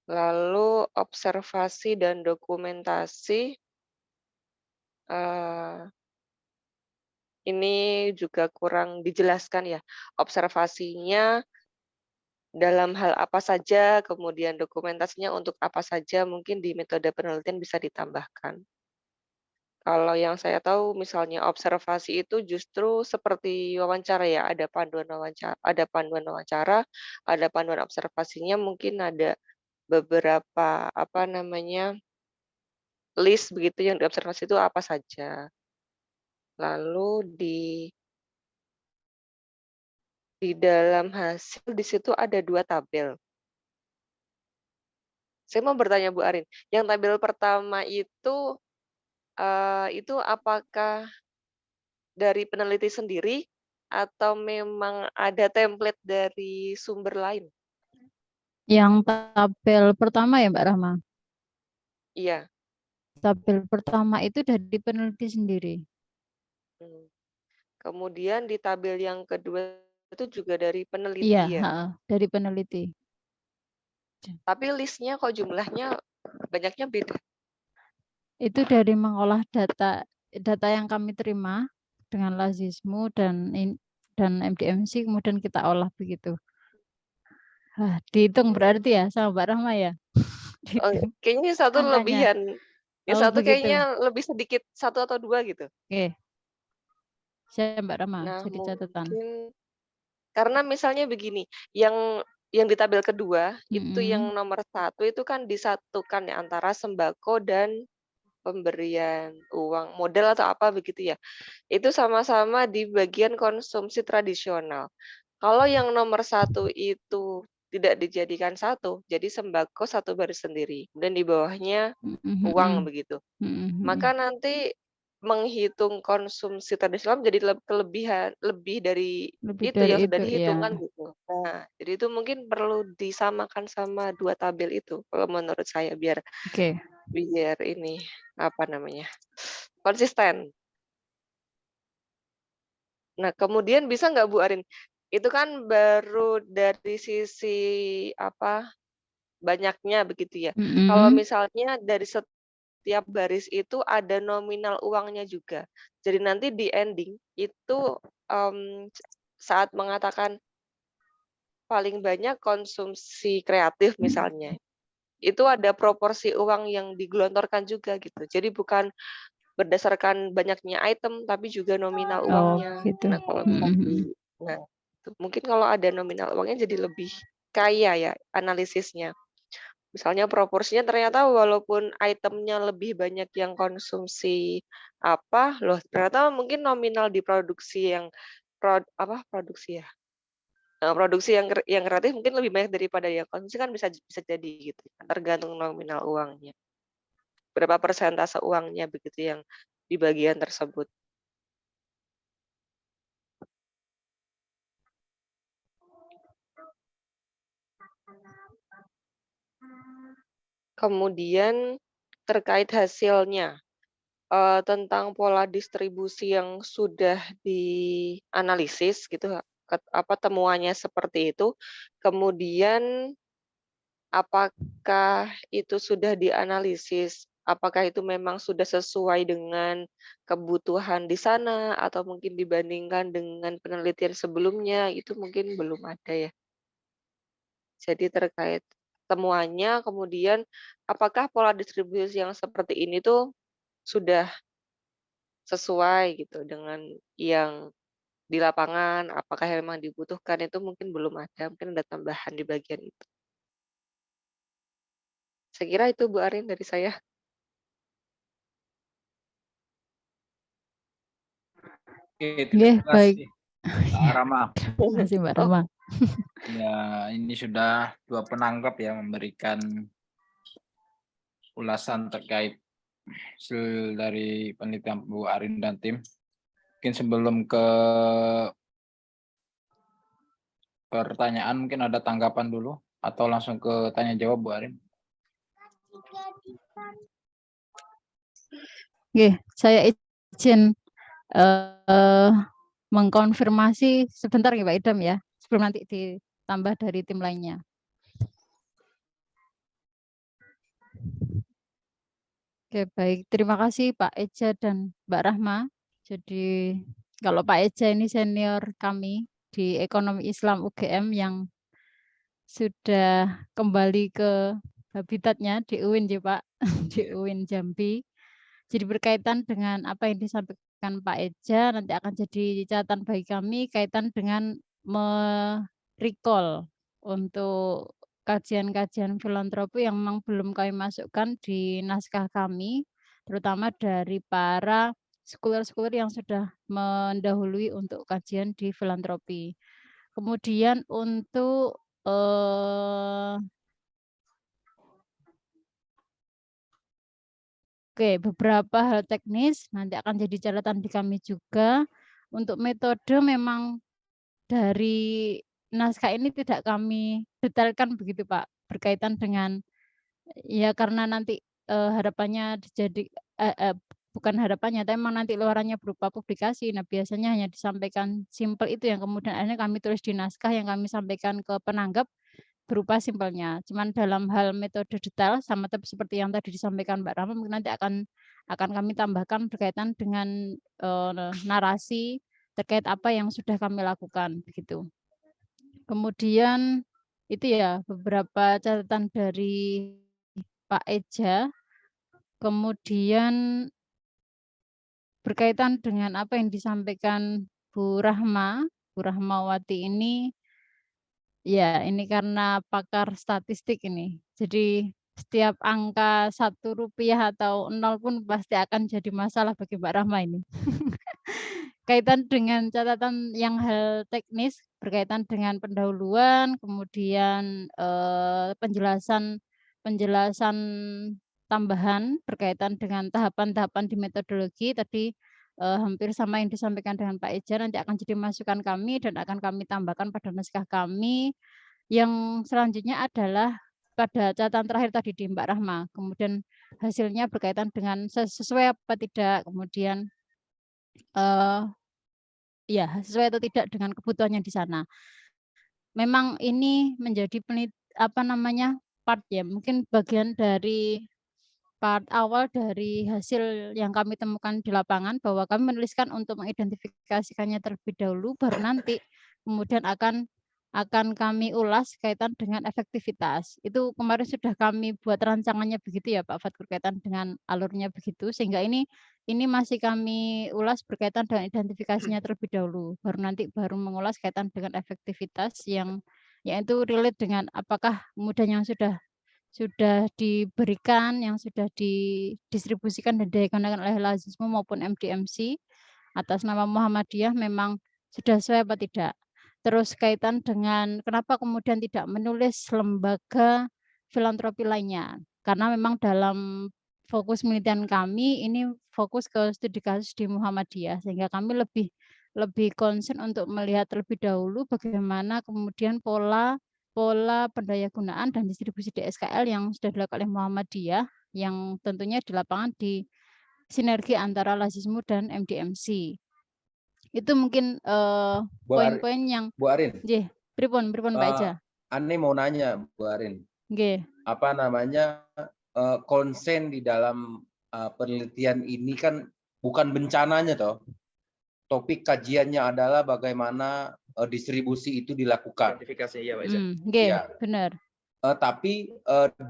Lalu observasi dan dokumentasi ini juga kurang dijelaskan ya. Observasinya dalam hal apa saja, kemudian dokumentasinya untuk apa saja, mungkin di metode penelitian bisa ditambahkan. Kalau yang saya tahu misalnya observasi itu justru seperti wawancara ya, ada panduan wawancara, ada panduan observasinya, mungkin ada beberapa list begitu yang diobservasi itu apa saja. Lalu di dalam hasil di situ ada 2 tabel. Saya mau bertanya Bu Arin, yang tabel pertama itu apakah dari peneliti sendiri atau memang ada template dari sumber lain?
Yang tabel pertama ya Mbak Rahma?
Iya.
Tabel pertama itu dari peneliti sendiri.
Kemudian di tabel yang kedua itu juga dari peneliti
Iya,
ya?
dari peneliti.
Tapi listnya kok jumlahnya banyaknya beda?
Itu dari mengolah data yang kami terima dengan Lazismu dan MDMC, kemudian kita olah begitu. Dihitung berarti ya sama Mbak Rahma ya?
Kayaknya satu
Angkanya.
lebihan. Yang satu
begitu.
kayaknya lebih sedikit, 1 atau 2 gitu.
Oke. Saya Mbak Rahma,
Nah,
jadi catatan.
mungkin karena misalnya begini, yang yang di tabel kedua, itu
Mm-mm.
yang nomor 1 itu kan disatukan ya antara sembako dan pemberian uang modal atau apa begitu ya. Itu sama-sama di bagian konsumsi tradisional. Kalau yang nomor 1 itu tidak dijadikan satu, jadi sembako satu baris sendiri, dan di bawahnya uang
Mm-mm.
begitu.
Mm-mm.
Maka nanti menghitung konsumsi tradisional menjadi kelebihan lebih dari
Lebih
itu
dari
yang sudah
itu ya.
dihitung kan gitu. Nah, jadi itu mungkin perlu disamakan sama 2 tabel itu kalau menurut saya biar
Oke.
biar ini, apa namanya, konsisten. Nah, kemudian bisa nggak Bu Arin, itu kan baru dari sisi, apa, banyaknya begitu ya. Kalau
Mm-mm.
misalnya dari setiap baris itu ada nominal uangnya juga. Jadi nanti di ending itu, saat mengatakan paling banyak konsumsi kreatif misalnya, itu ada proporsi uang yang digelontorkan juga gitu. Jadi bukan berdasarkan banyaknya item, tapi juga nominal
Oh
uangnya.
gitu.
Nah, kalau
Mm-mm.
nah, mungkin kalau ada nominal uangnya jadi lebih kaya ya analisisnya. Misalnya proporsinya ternyata walaupun itemnya lebih banyak yang konsumsi apa, loh ternyata mungkin nominal di produksi yang produksi ya, produksi yang kreatif mungkin lebih banyak daripada yang konsumsi kan bisa bisa jadi gitu, tergantung nominal uangnya. Berapa persentase uangnya begitu yang di bagian tersebut. Kemudian terkait hasilnya, tentang pola distribusi yang sudah dianalisis gitu, apa temuannya seperti itu, kemudian apakah itu sudah dianalisis, apakah itu memang sudah sesuai dengan kebutuhan di sana atau mungkin dibandingkan dengan penelitian sebelumnya, itu mungkin belum ada ya. Jadi terkait temuannya, kemudian apakah pola distribusi yang seperti ini tuh sudah sesuai gitu dengan yang di lapangan, apakah memang dibutuhkan, itu mungkin belum ada, mungkin ada tambahan di bagian itu. Saya kira itu Bu Arin dari saya.
Oke,
Nggih,
terima
baik.
kasih Mbak Rama.
Terima kasih Mbak
Oh,
Rama.
Ya, ini sudah 2 penanggap ya memberikan ulasan terkait hasil dari penelitian Bu Arin dan tim. Mungkin sebelum ke pertanyaan mungkin ada tanggapan dulu atau langsung ke tanya jawab Bu Arin.
Nggih, saya izin mengkonfirmasi sebentar ya Pak Idam ya, sebelum nanti ditambah dari tim lainnya. Oke, baik. Terima kasih Pak Eja dan Mbak Rahma. Jadi kalau Pak Eja ini senior kami di Ekonomi Islam UGM yang sudah kembali ke habitatnya di UIN ya Pak, di UIN Jambi. Jadi berkaitan dengan apa yang disampaikan Pak Eja, nanti akan jadi catatan bagi kami kaitan dengan recall untuk kajian-kajian filantropi yang memang belum kami masukkan di naskah kami, terutama dari para scholar-scholar yang sudah mendahului untuk kajian di filantropi. Kemudian untuk Oke, beberapa hal teknis nanti akan jadi catatan di kami juga. Untuk metode memang dari naskah ini tidak kami detailkan begitu Pak, berkaitan dengan ya karena nanti harapannya bukan harapannya, tapi memang nanti luarannya berupa publikasi. Nah, biasanya hanya disampaikan simpel itu yang kemudian akhirnya kami tulis di naskah yang kami sampaikan ke penanggap berupa simpelnya. Cuman dalam hal metode detail sama seperti yang tadi disampaikan Mbak Rama mungkin nanti akan kami tambahkan berkaitan dengan narasi terkait apa yang sudah kami lakukan begitu. Kemudian itu ya beberapa catatan dari Pak Eja. Kemudian berkaitan dengan apa yang disampaikan Bu Rahmawati ini Ya, ini karena pakar statistik ini. Jadi setiap angka Rp1 atau 0 pun pasti akan jadi masalah bagi Mbak Rahma ini. Kaitan dengan catatan yang hal teknis berkaitan dengan pendahuluan, kemudian penjelasan penjelasan tambahan berkaitan dengan tahapan-tahapan di metodologi tadi hampir sama yang disampaikan dengan Pak Eja, nanti akan jadi masukan kami dan akan kami tambahkan pada naskah kami. Yang selanjutnya adalah pada catatan terakhir tadi di Mbak Rahma, kemudian hasilnya berkaitan dengan sesuai apa tidak, kemudian ya sesuai atau tidak dengan kebutuhannya di sana. Memang ini menjadi part ya, mungkin bagian dari part awal dari hasil yang kami temukan di lapangan, bahwa kami menuliskan untuk mengidentifikasikannya terlebih dahulu, baru nanti kemudian akan kami ulas kaitan dengan efektivitas. Itu kemarin sudah kami buat rancangannya begitu ya Pak Fat, berkaitan dengan alurnya begitu, sehingga ini masih kami ulas berkaitan dengan identifikasinya terlebih dahulu, baru nanti mengulas kaitan dengan efektivitas yang yaitu relate dengan apakah kemudian yang sudah diberikan, yang sudah didistribusikan dan digunakan oleh Lazismu maupun MDMC atas nama Muhammadiyah memang sudah sesuai apa tidak. Terus kaitan dengan kenapa kemudian tidak menulis lembaga filantropi lainnya. Karena memang dalam fokus penelitian kami ini fokus ke studi kasus di Muhammadiyah, sehingga kami lebih concern untuk melihat terlebih dahulu bagaimana kemudian pola pendayagunaan dan distribusi DSKL yang sudah dilakukan oleh Muhammadiyah, yang tentunya di lapangan di sinergi antara Lazismu dan MDMC. Itu mungkin poin-poin yang
Bu Arin,
nggih, pripun Pak Eja?
Ane mau nanya Bu Arin,
Nggih.
apa namanya konsen di dalam penelitian ini kan bukan bencananya toh. Topik kajiannya adalah bagaimana distribusi itu dilakukan.
Identifikasi ya Pak Eja.
Nggih,
Ya.
benar.
Tapi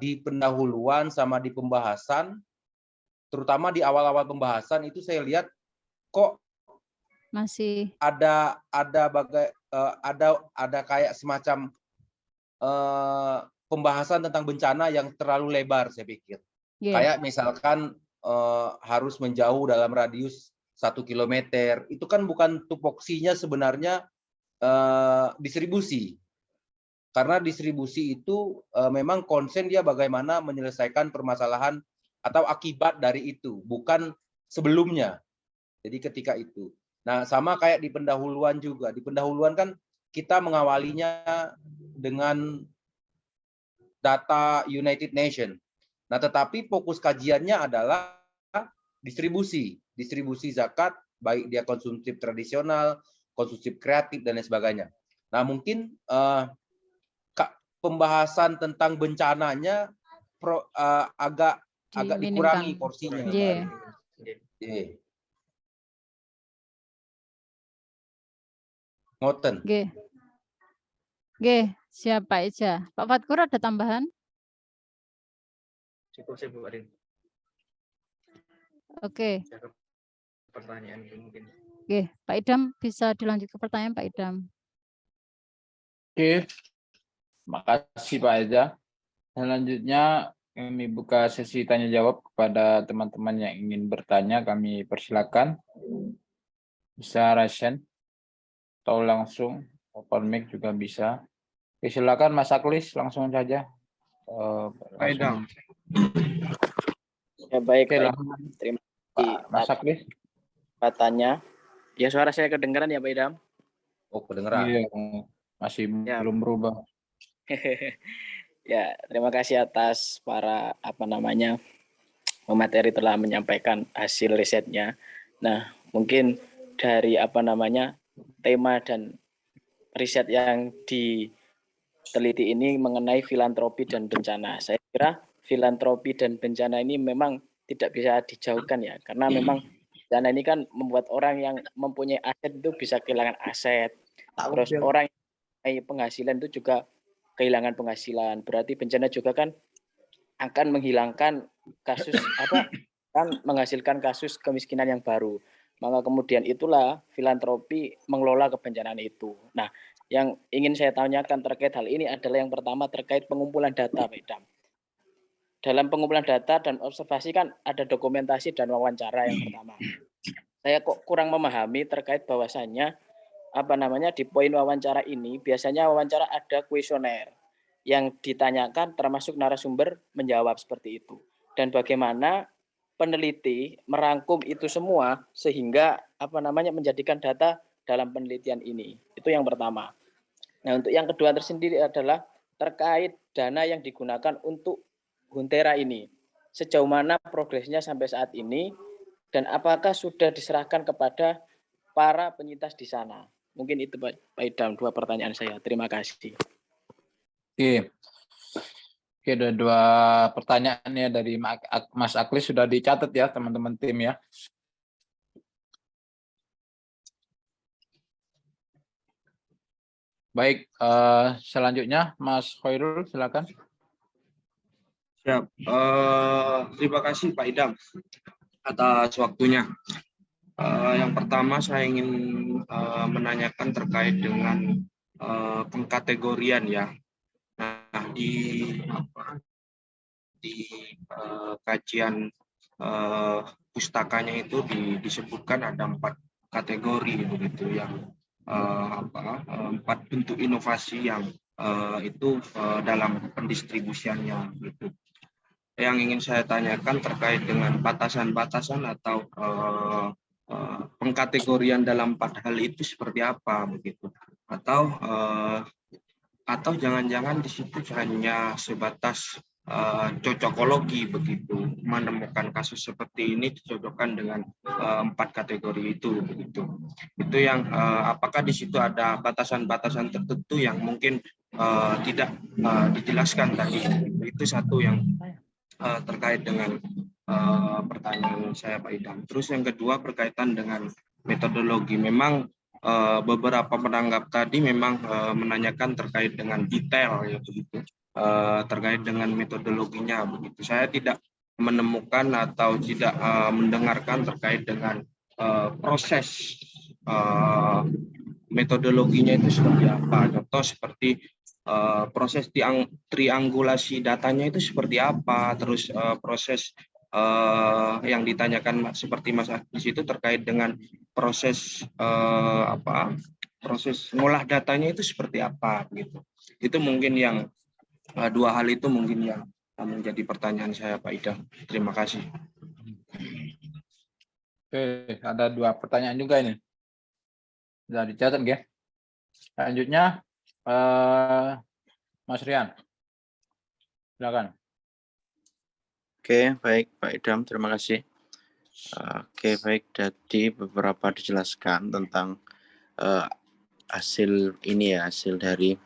di pendahuluan sama di pembahasan, terutama di awal-awal pembahasan itu saya lihat kok
Masih
ada kayak semacam pembahasan tentang bencana yang terlalu lebar, saya pikir.
nggih.
Kayak misalkan harus menjauh dalam radius 1 kilometer, itu kan bukan tupoksinya sebenarnya distribusi. Karena distribusi itu memang konsen dia bagaimana menyelesaikan permasalahan atau akibat dari itu, bukan sebelumnya. Jadi ketika itu. Nah, sama kayak di pendahuluan juga. Di pendahuluan kan kita mengawalinya dengan data United Nations. Nah, tetapi fokus kajiannya adalah distribusi zakat, baik dia konsumtif tradisional, konsumtif kreatif, dan lain sebagainya. Nah, mungkin pembahasan tentang bencananya agak dikurangi porsinya.
Nggih.
Ngoten.
Nggih, siap Pak Eja. Pak Fatkur ada tambahan?
Cukup sih Bu Arin.
Oke.
Pertanyaan mungkin.
Nggih, Pak Idam bisa dilanjut ke pertanyaan Pak Idam.
Oke, makasih Pak Eja. Selanjutnya kami buka sesi tanya jawab kepada teman-teman yang ingin bertanya. Kami persilakan. Bisa raise atau langsung open mic juga bisa. Oke, silakan Mas Aklis, langsung saja.
Pak Idam.
Ya baik,
Oke,
Pak. Terima kasih
Mas Aklis.
Katanya. Ya suara saya kedengaran ya Pak Idam?
Oh, kedengeran.
Iya, masih
Ya.
belum berubah.
Ya, terima kasih atas para pemateri telah menyampaikan hasil risetnya. Nah, mungkin dari tema dan riset yang diteliti ini mengenai filantropi dan bencana. Saya kira filantropi dan bencana ini memang tidak bisa dijauhkan ya, karena memang bencana ini kan membuat orang yang mempunyai aset itu bisa kehilangan aset. Terus orang yang penghasilan itu juga kehilangan penghasilan. Berarti bencana juga kan akan menghilangkan kasus kan menghasilkan kasus kemiskinan yang baru. Maka kemudian itulah filantropi mengelola kebencanaan itu. Nah, yang ingin saya tanyakan terkait hal ini adalah yang pertama terkait pengumpulan data, Pak Idam. Dalam pengumpulan data dan observasi kan ada dokumentasi dan wawancara yang pertama. Saya kok kurang memahami terkait bahwasannya di poin wawancara ini biasanya wawancara ada kuesioner yang ditanyakan termasuk narasumber menjawab seperti itu. Dan bagaimana peneliti merangkum itu semua sehingga menjadikan data dalam penelitian ini. Itu yang pertama. Nah, untuk yang kedua tersendiri adalah terkait dana yang digunakan untuk Huntera ini. Sejauh mana progresnya sampai saat ini dan apakah sudah diserahkan kepada para penyintas di sana? Mungkin itu Pak Idam, 2 pertanyaan saya. Terima kasih.
Oke. Oke, ada 2 pertanyaannya dari Mas Aklis sudah dicatat ya teman-teman tim ya. Baik, selanjutnya Mas Khairul silakan.
Siap. Terima kasih Pak Idam atas waktunya. Yang pertama saya ingin menanyakan terkait dengan pengkategorian ya. Nah, di kajian pustakanya itu disebutkan ada 4 kategori begitu yang 4 bentuk inovasi yang itu dalam pendistribusiannya gitu. Yang ingin saya tanyakan terkait dengan batasan-batasan atau pengkategorian dalam 4 hal itu seperti apa begitu, atau jangan-jangan di situ hanya sebatas cocokologi begitu, menemukan kasus seperti ini dicocokkan dengan 4 kategori itu begitu. Itu yang apakah di situ ada batasan-batasan tertentu yang mungkin tidak dijelaskan tadi. Itu satu yang terkait dengan pertanyaan saya Pak Idam. Terus yang kedua berkaitan dengan metodologi. Memang beberapa penanggap tadi memang menanyakan terkait dengan detail ya begitu, terkait dengan metodologinya begitu. Saya tidak menemukan atau tidak mendengarkan terkait dengan proses metodologinya itu seperti apa. Contoh seperti proses triangulasi datanya itu seperti apa, terus proses yang ditanyakan seperti Mas Agus itu terkait dengan proses proses ngolah datanya itu seperti apa gitu. Itu mungkin yang 2 hal itu mungkin yang menjadi pertanyaan saya Pak Idam. Terima kasih.
Oke, ada 2 pertanyaan juga ini. Sudah dicatat ya. Selanjutnya Mas Rian. Silakan.
Oke, baik Pak Idam, terima kasih. Oke, baik, jadi beberapa dijelaskan tentang hasil ini ya, hasil dari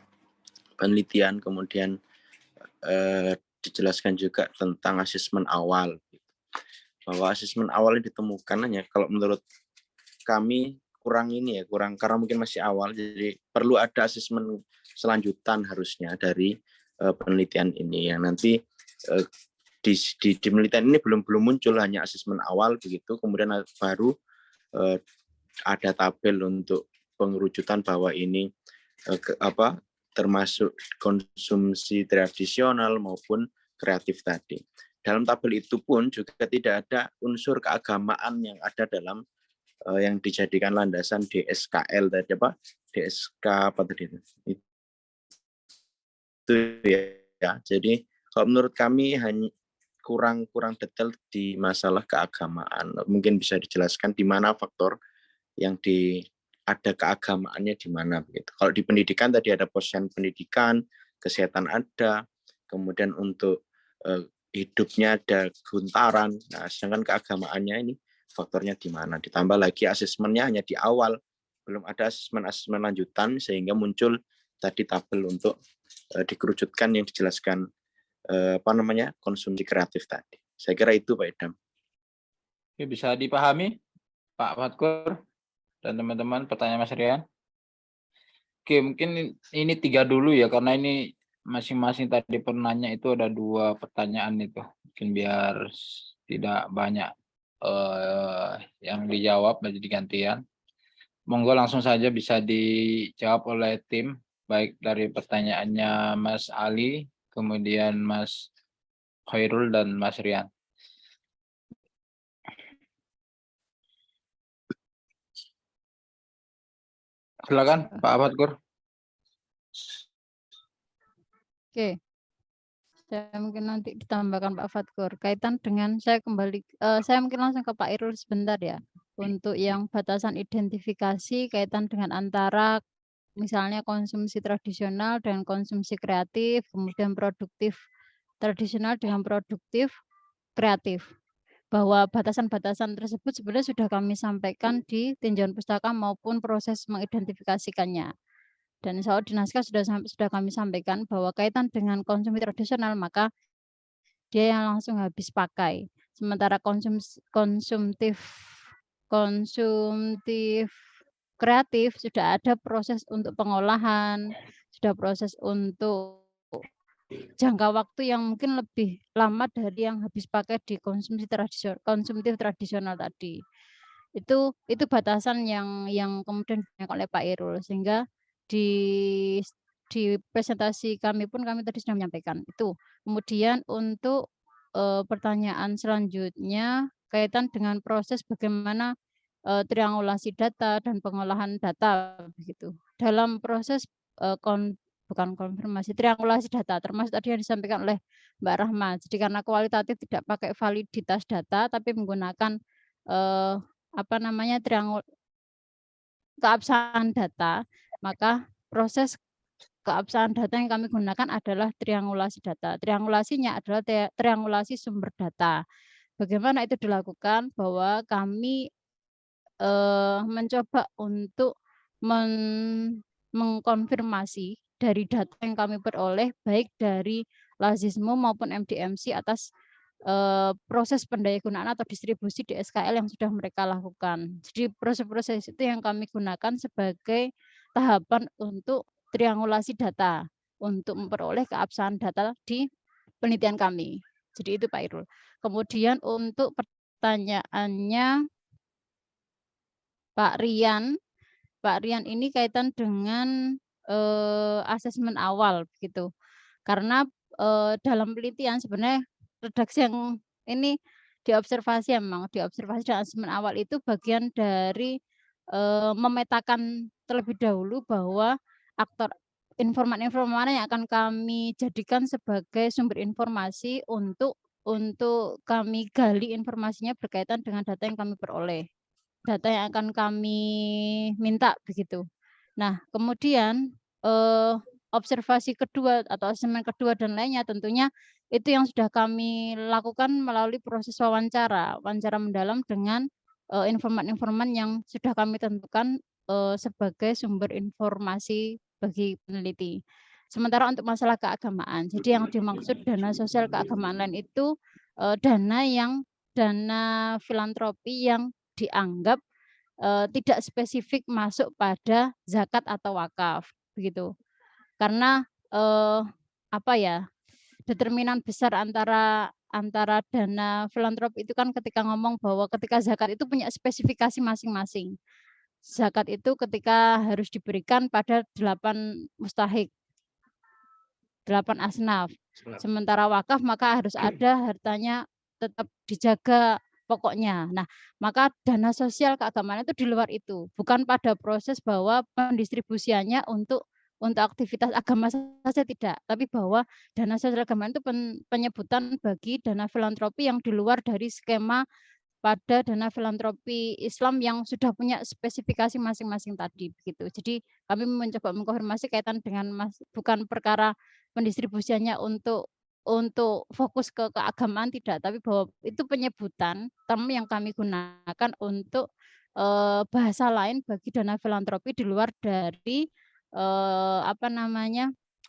penelitian, kemudian dijelaskan juga tentang asesmen awal. Bahwa asesmen awal yang ditemukan hanya kalau menurut kami kurang ini ya, kurang karena mungkin masih awal, jadi perlu ada asesmen selanjutan harusnya dari penelitian ini yang nanti di penelitian ini belum muncul, hanya asesmen awal begitu, kemudian baru ada tabel untuk pengerucutan bahwa ini termasuk konsumsi tradisional maupun kreatif tadi. Dalam tabel itu pun juga tidak ada unsur keagamaan yang ada dalam yang dijadikan landasan DSKL tadi DSK apa tadi itu ya. Jadi kalau menurut kami hanya kurang detail di masalah keagamaan. Mungkin bisa dijelaskan di mana faktor yang ada keagamaannya di mana begitu. Kalau di pendidikan tadi ada posisian pendidikan, kesehatan ada, kemudian untuk hidupnya ada guntaran. Nah, sedangkan keagamaannya ini faktornya di mana? Ditambah lagi asesmennya hanya di awal, belum ada asesmen lanjutan sehingga muncul tadi tabel untuk dikerucutkan yang dijelaskan konsumsi kreatif tadi. Saya kira itu Pak Idam.
Oke, bisa dipahami Pak Fatkur dan teman-teman pertanyaan Mas Rian. Oke, mungkin ini 3 dulu ya, karena ini masing-masing tadi penanya itu ada 2 pertanyaan itu. Mungkin biar tidak banyak yang dijawab menjadi gantian. Monggo langsung saja bisa dijawab oleh tim, baik dari pertanyaannya Mas Ali, kemudian Mas Khairul dan Mas Rian. Silakan Pak Fatkur.
Oke. Saya mungkin nanti ditambahkan Pak Fatkur. Kaitan dengan saya mungkin langsung ke Pak Irul sebentar ya. Untuk yang batasan identifikasi kaitan dengan antara misalnya konsumsi tradisional dan konsumsi kreatif, kemudian produktif tradisional dengan produktif kreatif. Bahwa batasan-batasan tersebut sebenarnya sudah kami sampaikan di tinjauan pustaka maupun proses mengidentifikasikannya. Dan insya Allah di naskah sudah kami sampaikan bahwa kaitan dengan konsumsi tradisional maka dia yang langsung habis pakai. Sementara konsumtif kreatif sudah ada proses untuk pengolahan, sudah proses untuk jangka waktu yang mungkin lebih lama dari yang habis pakai di konsumtif tradisional tadi. Itu batasan yang kemudian digunakan oleh Pak Irul, sehingga di presentasi kami pun kami tadi sudah menyampaikan itu. Kemudian untuk pertanyaan selanjutnya kaitan dengan proses bagaimana triangulasi data dan pengolahan data begitu. Dalam proses bukan konfirmasi, triangulasi data termasuk tadi yang disampaikan oleh Mbak Rahma. Jadi karena kualitatif tidak pakai validitas data tapi menggunakan keabsahan data, maka proses keabsahan data yang kami gunakan adalah triangulasi data. Triangulasinya adalah triangulasi sumber data. Bagaimana itu dilakukan? Bahwa kami mencoba untuk mengkonfirmasi dari data yang kami peroleh baik dari Lazismo maupun MDMC atas proses pendayagunaan atau distribusi di SKL yang sudah mereka lakukan. Jadi proses-proses itu yang kami gunakan sebagai tahapan untuk triangulasi data untuk memperoleh keabsahan data di penelitian kami. Jadi itu Pak Irul. Kemudian untuk pertanyaannya Pak Rian ini kaitan dengan asesmen awal begitu. Karena dalam penelitian sebenarnya redaksi yang ini diobservasi dan asesmen awal itu bagian dari memetakan terlebih dahulu bahwa aktor informan mana yang akan kami jadikan sebagai sumber informasi untuk kami gali informasinya berkaitan dengan data yang kami peroleh, data yang akan kami minta begitu. Nah, kemudian observasi kedua atau asesmen kedua dan lainnya tentunya itu yang sudah kami lakukan melalui proses wawancara mendalam dengan informan yang sudah kami tentukan sebagai sumber informasi bagi peneliti. Sementara untuk masalah keagamaan, jadi yang dimaksud dana sosial keagamaan lain itu dana filantropi yang dianggap tidak spesifik masuk pada zakat atau wakaf begitu. Karena determinan besar antara dana filantropi itu kan ketika ngomong bahwa ketika zakat itu punya spesifikasi masing-masing. Zakat itu ketika harus diberikan pada 8 mustahik, 8 asnaf. Sementara wakaf maka harus ada hartanya tetap dijaga pokoknya. Nah, maka dana sosial keagamaan itu di luar itu, bukan pada proses bahwa pendistribusiannya untuk aktivitas agama saja tidak, tapi bahwa dana sosial keagamaan itu penyebutan bagi dana filantropi yang di luar dari skema pada dana filantropi Islam yang sudah punya spesifikasi masing-masing tadi begitu. Jadi kami mencoba mengkonfirmasi kaitan dengan bukan perkara pendistribusiannya untuk fokus ke keagamaan tidak, tapi bahwa itu penyebutan term yang kami gunakan untuk bahasa lain bagi dana filantropi di luar dari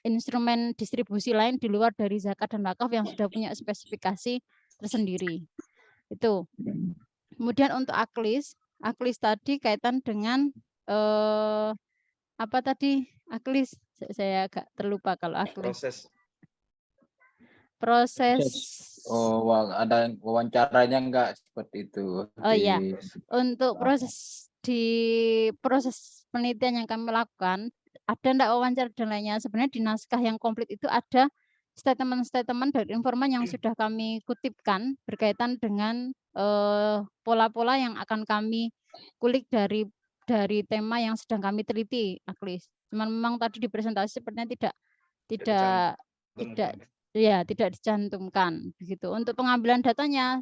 instrumen distribusi lain di luar dari zakat dan wakaf yang sudah punya spesifikasi tersendiri. Itu. Kemudian untuk aklis tadi kaitan dengan aklis saya agak terlupa kalau aklis. proses
Oh, ada wawancaranya enggak seperti itu
Oh iya,
di
untuk proses penelitian yang kami lakukan, ada enggak wawancara dan lainnya. Sebenarnya di naskah yang komplit itu ada statement-statement dari informan yang sudah kami kutipkan berkaitan dengan pola-pola yang akan kami kulik dari tema yang sedang kami teliti, Aklis. Cuman memang tadi di presentasi sepertinya tidak tidak dicantumkan begitu. Untuk pengambilan datanya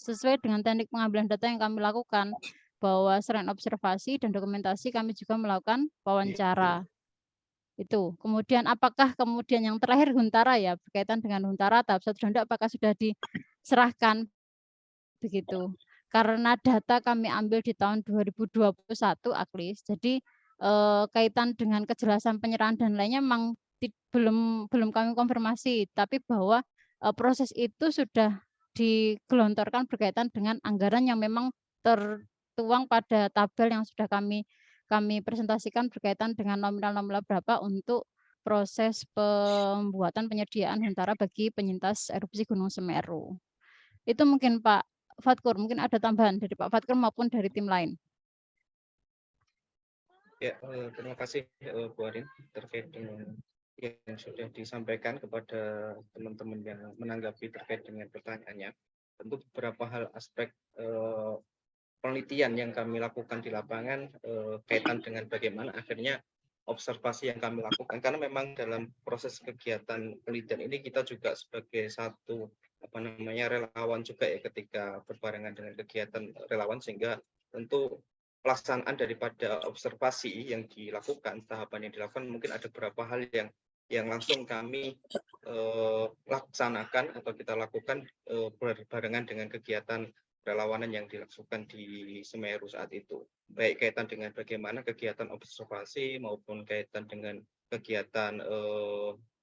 sesuai dengan teknik pengambilan data yang kami lakukan, bahwa selain observasi dan dokumentasi kami juga melakukan wawancara. Itu. Kemudian apakah kemudian yang terakhir Huntara ya, berkaitan dengan Huntara tahap 1 dan 2 apakah sudah diserahkan begitu. Karena data kami ambil di tahun 2021 Aklis. Jadi kaitan dengan kejelasan penyerahan dan lainnya memang belum kami konfirmasi, tapi bahwa proses itu sudah digelontorkan berkaitan dengan anggaran yang memang tertuang pada tabel yang sudah kami presentasikan berkaitan dengan nominal-nominal berapa untuk proses pembuatan penyediaan Huntara bagi penyintas erupsi Gunung Semeru. Itu mungkin Pak Fatkur, mungkin ada tambahan dari Pak Fatkur maupun dari tim lain.
Ya, terima kasih Bu Arin terkait dengan yang sudah disampaikan kepada teman-teman yang menanggapi terkait dengan pertanyaannya. Tentu beberapa hal aspek penelitian yang kami lakukan di lapangan kaitan dengan bagaimana akhirnya observasi yang kami lakukan, karena memang dalam proses kegiatan penelitian ini kita juga sebagai satu relawan juga ya ketika berbarengan dengan kegiatan relawan, sehingga tentu pelaksanaan daripada observasi yang dilakukan, tahapan yang dilakukan, mungkin ada beberapa hal yang langsung kami laksanakan atau kita lakukan berbarengan dengan kegiatan relawanan yang dilakukan di Semeru saat itu, baik kaitan dengan bagaimana kegiatan observasi maupun kaitan dengan kegiatan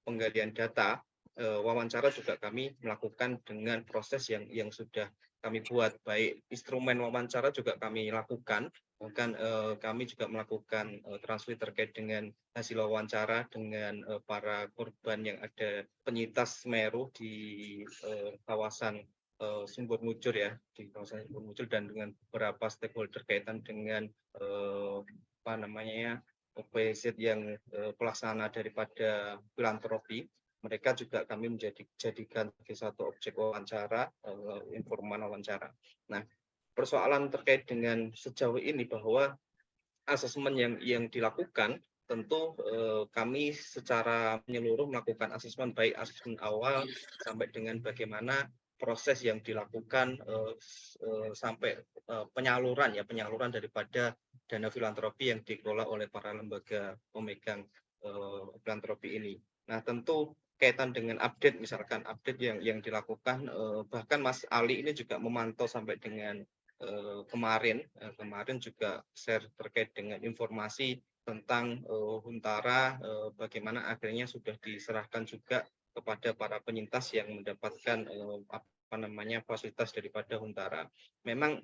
penggalian data. Wawancara juga kami melakukan dengan proses yang sudah kami buat, baik instrumen wawancara juga kami lakukan, bahkan kami juga melakukan translate terkait dengan hasil wawancara dengan para korban yang ada penyintas Semeru di kawasan Sumber Mujur ya, di kawasan Sumber Mujur, dan dengan beberapa stakeholder kaitan dengan OPZ yang pelaksana daripada filantropi. Mereka juga kami jadikan sebagai satu objek wawancara, informan wawancara. Nah, persoalan terkait dengan sejauh ini bahwa asesmen yang dilakukan, tentu kami secara menyeluruh melakukan asesmen, baik asesmen awal sampai dengan bagaimana proses yang dilakukan sampai penyaluran daripada dana filantropi yang dikelola oleh para lembaga pemegang filantropi ini. Nah, tentu kaitan dengan update, misalkan update yang dilakukan, bahkan Mas Ali ini juga memantau sampai dengan kemarin juga share terkait dengan informasi tentang Huntara, bagaimana akhirnya sudah diserahkan juga kepada para penyintas yang mendapatkan fasilitas daripada Huntara. Memang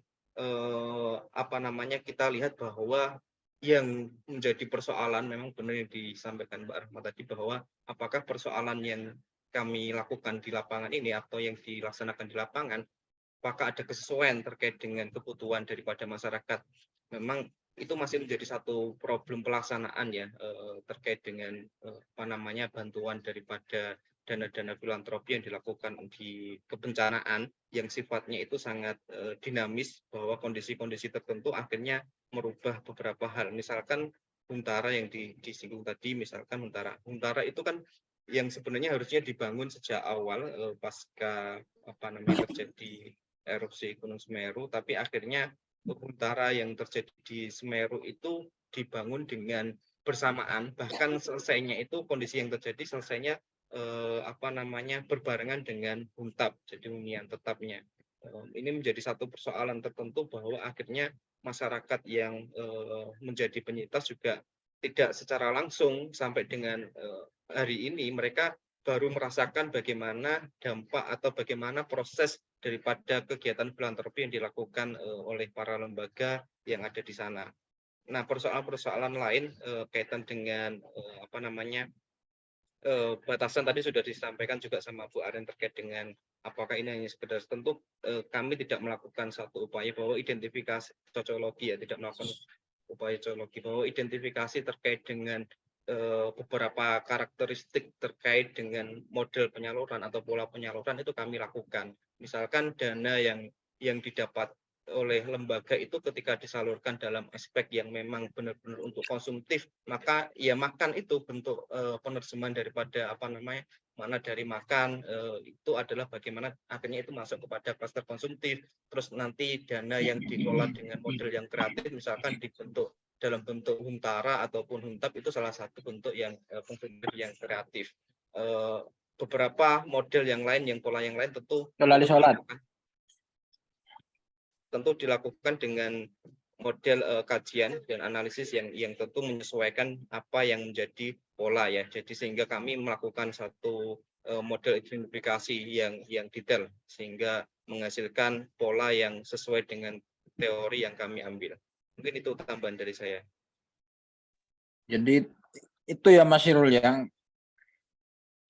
kita lihat bahwa yang menjadi persoalan memang benar yang disampaikan Mbak Rahma tadi, bahwa apakah persoalan yang kami lakukan di lapangan ini atau yang dilaksanakan di lapangan, apakah ada kesesuaian terkait dengan kebutuhan daripada masyarakat. Memang itu masih menjadi satu problem pelaksanaan ya, terkait dengan bantuan daripada dana-dana filantropi yang dilakukan di kebencanaan yang sifatnya itu sangat dinamis, bahwa kondisi-kondisi tertentu akhirnya merubah beberapa hal. Misalkan Huntara yang disinggung tadi, misalkan Huntara itu kan yang sebenarnya harusnya dibangun sejak awal pasca terjadi erupsi Gunung Semeru, tapi akhirnya Huntara yang terjadi di Semeru itu dibangun dengan bersamaan, bahkan selesainya itu kondisi yang terjadi selesainya berbarengan dengan huntap, jadi hunian tetapnya. Ini menjadi satu persoalan tertentu, bahwa akhirnya masyarakat yang menjadi penyintas juga tidak secara langsung sampai dengan hari ini mereka baru merasakan bagaimana dampak atau bagaimana proses daripada kegiatan filantropi yang dilakukan oleh para lembaga yang ada di sana. Nah, persoalan-persoalan lain kaitan dengan
batasan tadi sudah disampaikan juga sama Bu Aren terkait dengan apakah ini hanya sekedar, tentu kami tidak melakukan satu upaya bahwa identifikasi cocologi ya, tidak melakukan upaya cocologi bahwa identifikasi terkait dengan beberapa karakteristik terkait dengan model penyaluran atau pola penyaluran itu kami lakukan. Misalkan dana yang didapat oleh lembaga itu ketika disalurkan dalam aspek yang memang benar-benar untuk konsumtif, maka ya makan itu bentuk penerjemahan daripada mana dari makan itu adalah bagaimana akhirnya itu masuk kepada klaster konsumtif. Terus nanti dana yang dikelola dengan model yang kreatif, misalkan dibentuk dalam bentuk huntara ataupun huntap, itu salah satu bentuk yang konsumtif yang kreatif. Beberapa model yang lain, yang pola yang lain tentu dilakukan dengan model kajian dan analisis yang tentu menyesuaikan apa yang menjadi pola ya. Jadi sehingga kami melakukan satu model identifikasi yang detail sehingga menghasilkan pola yang sesuai dengan teori yang kami ambil. Mungkin itu tambahan dari saya.
Jadi itu ya Mas Irul yang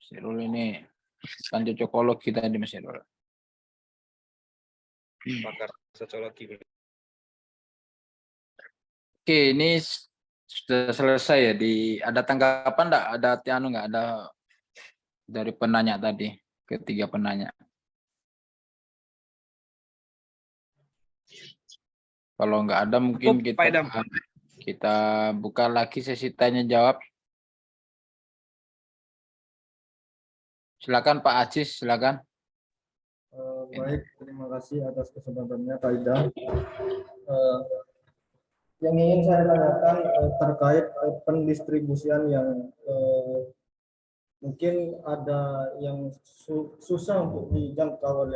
ini kan cocokologi tadi Mas Irul.
Pakar sosiologi.
Oke, ini sudah selesai ya. Ada tanggapan enggak? Ada enggak ada dari penanya tadi, ketiga penanya? Kalau enggak ada mungkin kita buka lagi sesi tanya jawab. Silakan Pak Aziz, silakan.
Baik, terima kasih atas kesempatannya Pak Idam. Yang ingin saya tanyakan terkait pendistribusian yang mungkin ada yang susah untuk dijangkau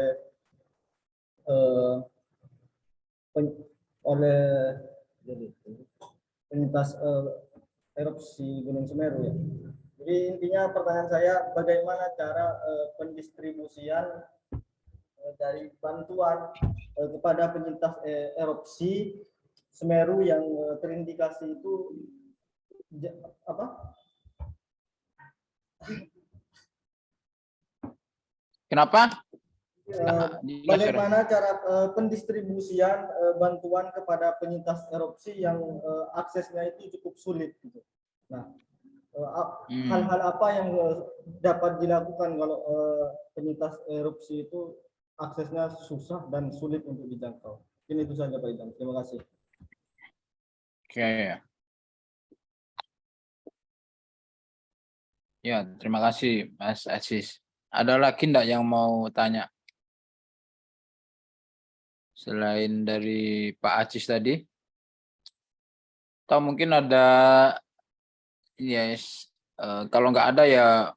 oleh penyintas erupsi Gunung Semeru ya. Jadi intinya pertanyaan saya, bagaimana cara pendistribusian dari bantuan kepada penyintas erupsi Semeru yang terindikasi itu apa?
Kenapa?
Bagaimana cara pendistribusian bantuan kepada penyintas erupsi yang aksesnya itu cukup sulit gitu. Nah, hal-hal apa yang dapat dilakukan kalau penyintas erupsi itu aksesnya susah dan sulit untuk dijangkau? Ini itu saja Pak Idam. Terima kasih.
Oke. Ya, terima kasih Mas Aziz. Ada lagi enggak yang mau tanya? Selain dari Pak Aziz tadi? Atau mungkin ada kalau nggak ada ya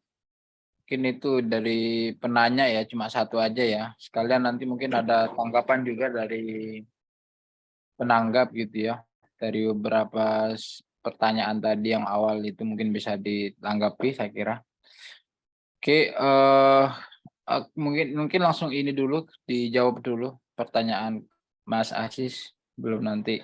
mungkin itu dari penanya ya, cuma satu aja ya. Sekalian nanti mungkin ada tanggapan juga dari penanggap gitu ya. Dari beberapa pertanyaan tadi yang awal itu mungkin bisa ditanggapi saya kira. Oke, mungkin langsung ini dulu dijawab dulu pertanyaan Mas Aziz, belum nanti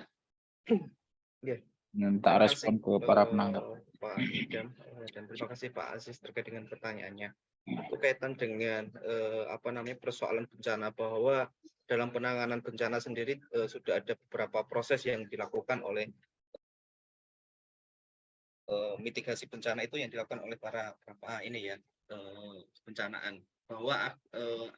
minta respon ke para penanggap.
Pak Idam, dan terima kasih Pak Aziz terkait dengan pertanyaannya. Itu kaitan dengan persoalan bencana, bahwa dalam penanganan bencana sendiri sudah ada beberapa proses yang dilakukan oleh mitigasi bencana itu yang dilakukan oleh para bencanaan, bahwa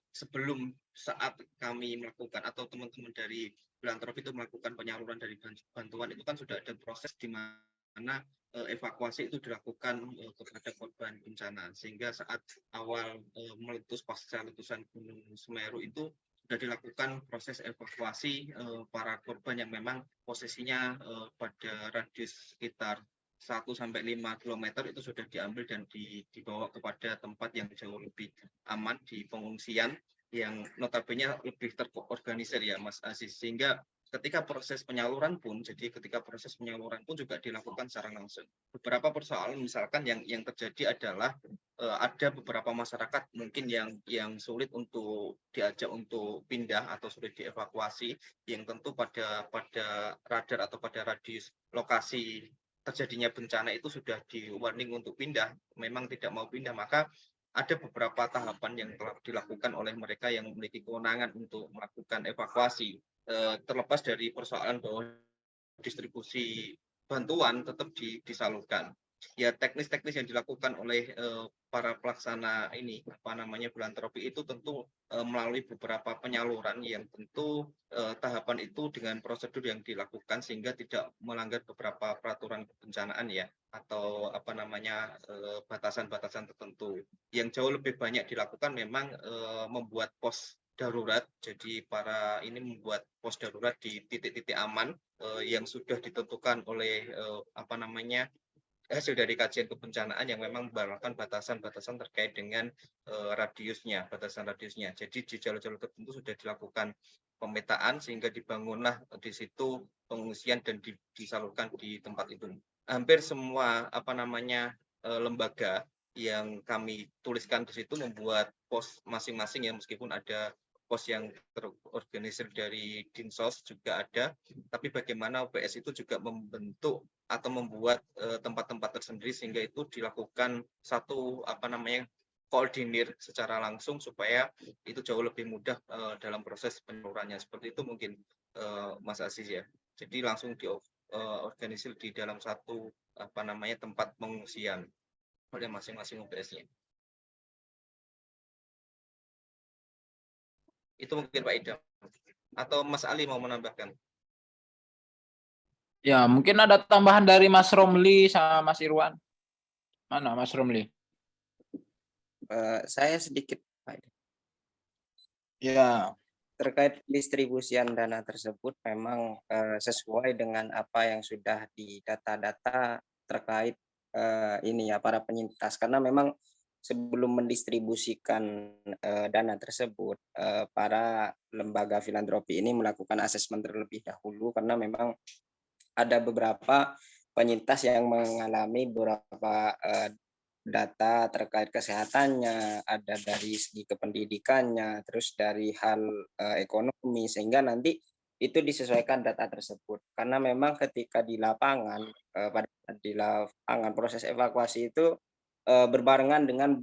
sebelum saat kami melakukan atau teman-teman dari filantropi itu melakukan penyaluran dari bantuan, itu kan sudah ada proses di mana evakuasi itu dilakukan kepada korban bencana, sehingga saat awal meletus pasca letusan Gunung Semeru itu sudah dilakukan proses evakuasi para korban yang memang posisinya pada radius sekitar 1-5 km itu sudah diambil dan dibawa kepada tempat yang jauh lebih aman di pengungsian yang notabene lebih terorganisir ya Mas Aziz, sehingga ketika proses penyaluran pun juga dilakukan secara langsung. Beberapa persoalan misalkan yang terjadi adalah ada beberapa masyarakat mungkin yang sulit untuk diajak untuk pindah atau sulit dievakuasi, yang tentu pada radar atau pada radius lokasi terjadinya bencana itu sudah di warning untuk pindah, memang tidak mau pindah, maka ada beberapa tahapan yang telah dilakukan oleh mereka yang memiliki kewenangan untuk melakukan evakuasi. Terlepas dari persoalan bahwa distribusi bantuan tetap disalurkan. Ya, teknis-teknis yang dilakukan oleh para pelaksana ini, filantropi itu tentu melalui beberapa penyaluran yang tentu tahapan itu dengan prosedur yang dilakukan sehingga tidak melanggar beberapa peraturan kebencanaan ya, atau batasan-batasan tertentu. Yang jauh lebih banyak dilakukan memang membuat pos darurat. Jadi para ini membuat pos darurat di titik-titik aman yang sudah ditentukan oleh hasil dari kajian kebencanaan yang memang memperlakukan batasan-batasan terkait dengan batasan radiusnya. Jadi di jalur-jalur tertentu sudah dilakukan pemetaan sehingga dibangunlah di situ pengungsian dan disalurkan di tempat itu. Hampir semua lembaga yang kami tuliskan di situ membuat pos masing-masing ya, meskipun ada pos yang terorganisir dari Dinsos juga ada, tapi bagaimana UPS itu juga membentuk atau membuat tempat-tempat tersendiri sehingga itu dilakukan satu koordinir secara langsung supaya itu jauh lebih mudah dalam proses penyalurannya. Seperti itu mungkin Mas Aziz ya. Jadi langsung diorganisir di dalam satu tempat pengungsian oleh masing-masing UPS-nya. Itu mungkin Pak Idam. Atau Mas Ali mau menambahkan?
Ya, mungkin ada tambahan dari Mas Romli sama Mas Irwan. Mana Mas Romli?
Saya sedikit, Pak Idam.
Ya.
Terkait distribusian dana tersebut memang sesuai dengan apa yang sudah di data-data terkait para penyintas, karena memang sebelum mendistribusikan dana tersebut, para lembaga filantropi ini melakukan asesmen terlebih dahulu karena memang ada beberapa penyintas yang mengalami beberapa data terkait kesehatannya, ada dari segi kependidikannya, terus dari hal ekonomi, sehingga nanti itu disesuaikan data tersebut. Karena memang ketika di lapangan, proses evakuasi itu berbarengan dengan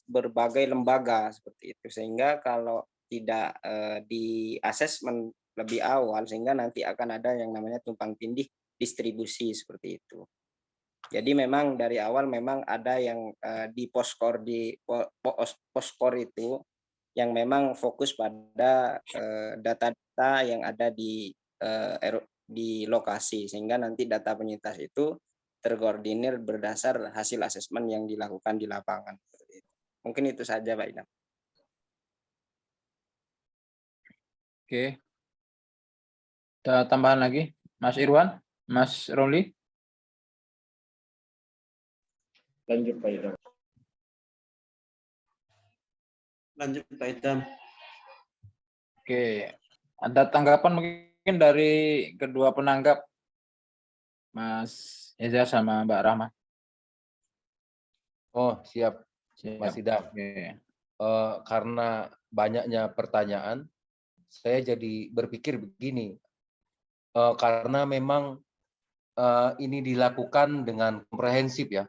berbagai lembaga seperti itu, sehingga kalau tidak di asesmen lebih awal sehingga nanti akan ada yang namanya tumpang tindih distribusi seperti itu. Jadi memang dari awal memang ada yang di poskor itu yang memang fokus pada data-data yang ada di lokasi, sehingga nanti data penyintas itu terkoordinir berdasar hasil asesmen yang dilakukan di lapangan. Mungkin itu saja Pak Idam.
Oke. Ada tambahan lagi? Mas Irwan? Mas Romli?
Lanjut Pak Idam.
Lanjut Pak Idam.
Oke. Ada tanggapan mungkin dari kedua penanggap, Mas Eza sama Mbak Rahma?
Oh, siap. Mas Idam.
Oke.
Karena banyaknya pertanyaan, saya jadi berpikir begini. Karena memang ini dilakukan dengan komprehensif ya.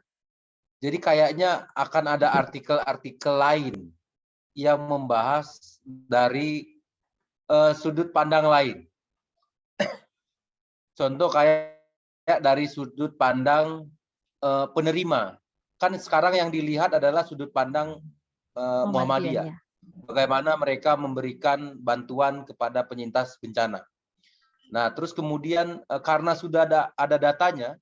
Jadi kayaknya akan ada artikel-artikel lain yang membahas dari sudut pandang lain. Contoh kayak dari sudut pandang penerima. Kan sekarang yang dilihat adalah sudut pandang Muhammadiyah.
Ya.
Bagaimana mereka memberikan bantuan kepada penyintas bencana. Nah, terus kemudian karena sudah ada datanya,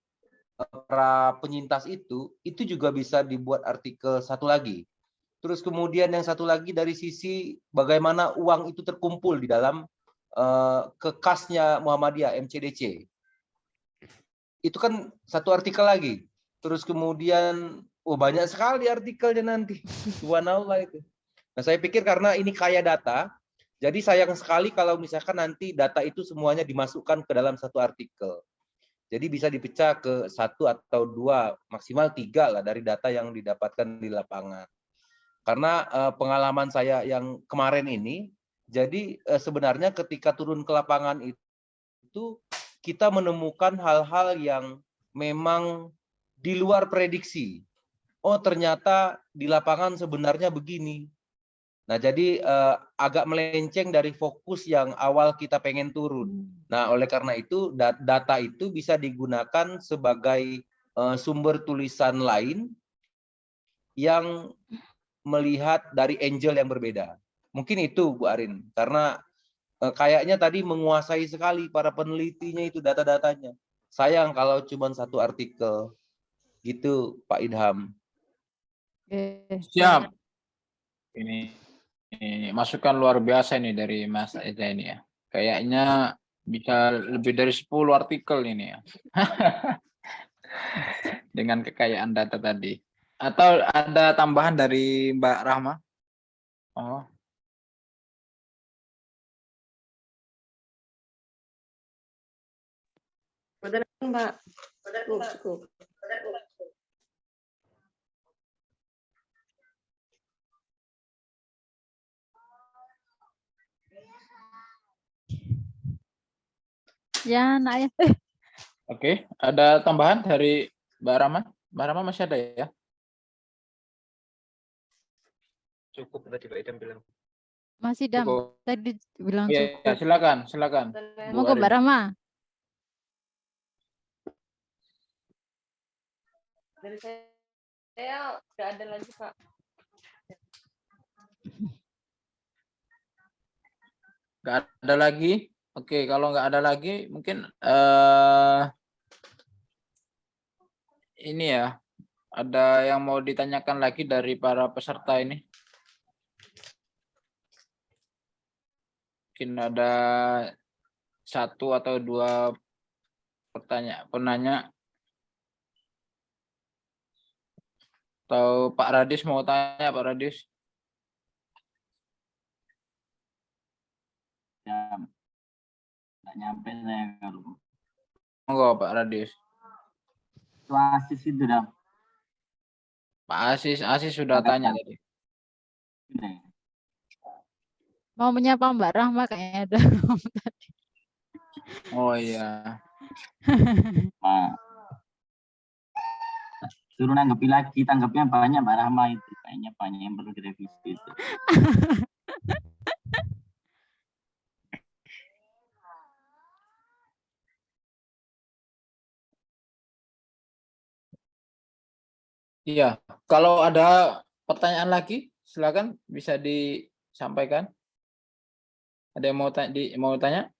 para penyintas itu juga bisa dibuat artikel satu lagi. Terus kemudian yang satu lagi dari sisi bagaimana uang itu terkumpul di dalam kekasnya Muhammadiyah, MCDC. Itu kan satu artikel lagi. Terus kemudian, banyak sekali artikelnya nanti. Subhanallah itu. Nah, saya pikir karena ini kaya data, jadi sayang sekali kalau misalkan nanti data itu semuanya dimasukkan ke dalam satu artikel. Jadi bisa dipecah ke 1 atau 2, maksimal 3 lah dari data yang didapatkan di lapangan. Karena pengalaman saya yang kemarin ini, jadi sebenarnya ketika turun ke lapangan itu kita menemukan hal-hal yang memang di luar prediksi. Oh, ternyata di lapangan sebenarnya begini. Nah, jadi agak melenceng dari fokus yang awal kita pengen turun. Nah, oleh karena itu data itu bisa digunakan sebagai sumber tulisan lain yang melihat dari angle yang berbeda. Mungkin itu Bu Arin, karena kayaknya tadi menguasai sekali para penelitinya itu data-datanya. Sayang kalau cuma satu artikel. Gitu Pak Idham.
Siap. Ini masukan luar biasa ini dari Mas Eza ini ya. Kayaknya bisa lebih dari 10 artikel ini ya. Dengan kekayaan data tadi. Atau ada tambahan dari Mbak Rahma? Oh.
Betul, Mbak. Cukup.
Ya, nak ya.
Oke, ada tambahan dari Mbak Rahma? Mbak Rahma masih ada ya?
Cukup tadi Pak Idam bilang.
Masih Dam.
Cukup.
Tadi bilang
Ya,
cukup.
silakan.
Mau ke Mbak Rahma.
Dari saya nggak ada lagi, Pak.
Nggak ada lagi? Oke, kalau nggak ada lagi, mungkin ini ya, ada yang mau ditanyakan lagi dari para peserta ini? Mungkin ada 1 atau 2 penanya. Atau Pak Radis mau tanya, Pak Radis?
Ya, nggak nyampe saya kalau.
Monggo Pak Radis.
Itu Asis itu Dam.
Pak Asis sudah tanya tadi.
Mau menyapa Mbak Rahma kayaknya ada.
Oh iya.
Pak. Suruh nanggepi lagi, tanggapnya banyak Mbak Rahma itu. Kayaknya banyak yang perlu direvisi itu.
Iya, kalau ada pertanyaan lagi, silakan bisa disampaikan. Ada yang mau tanya?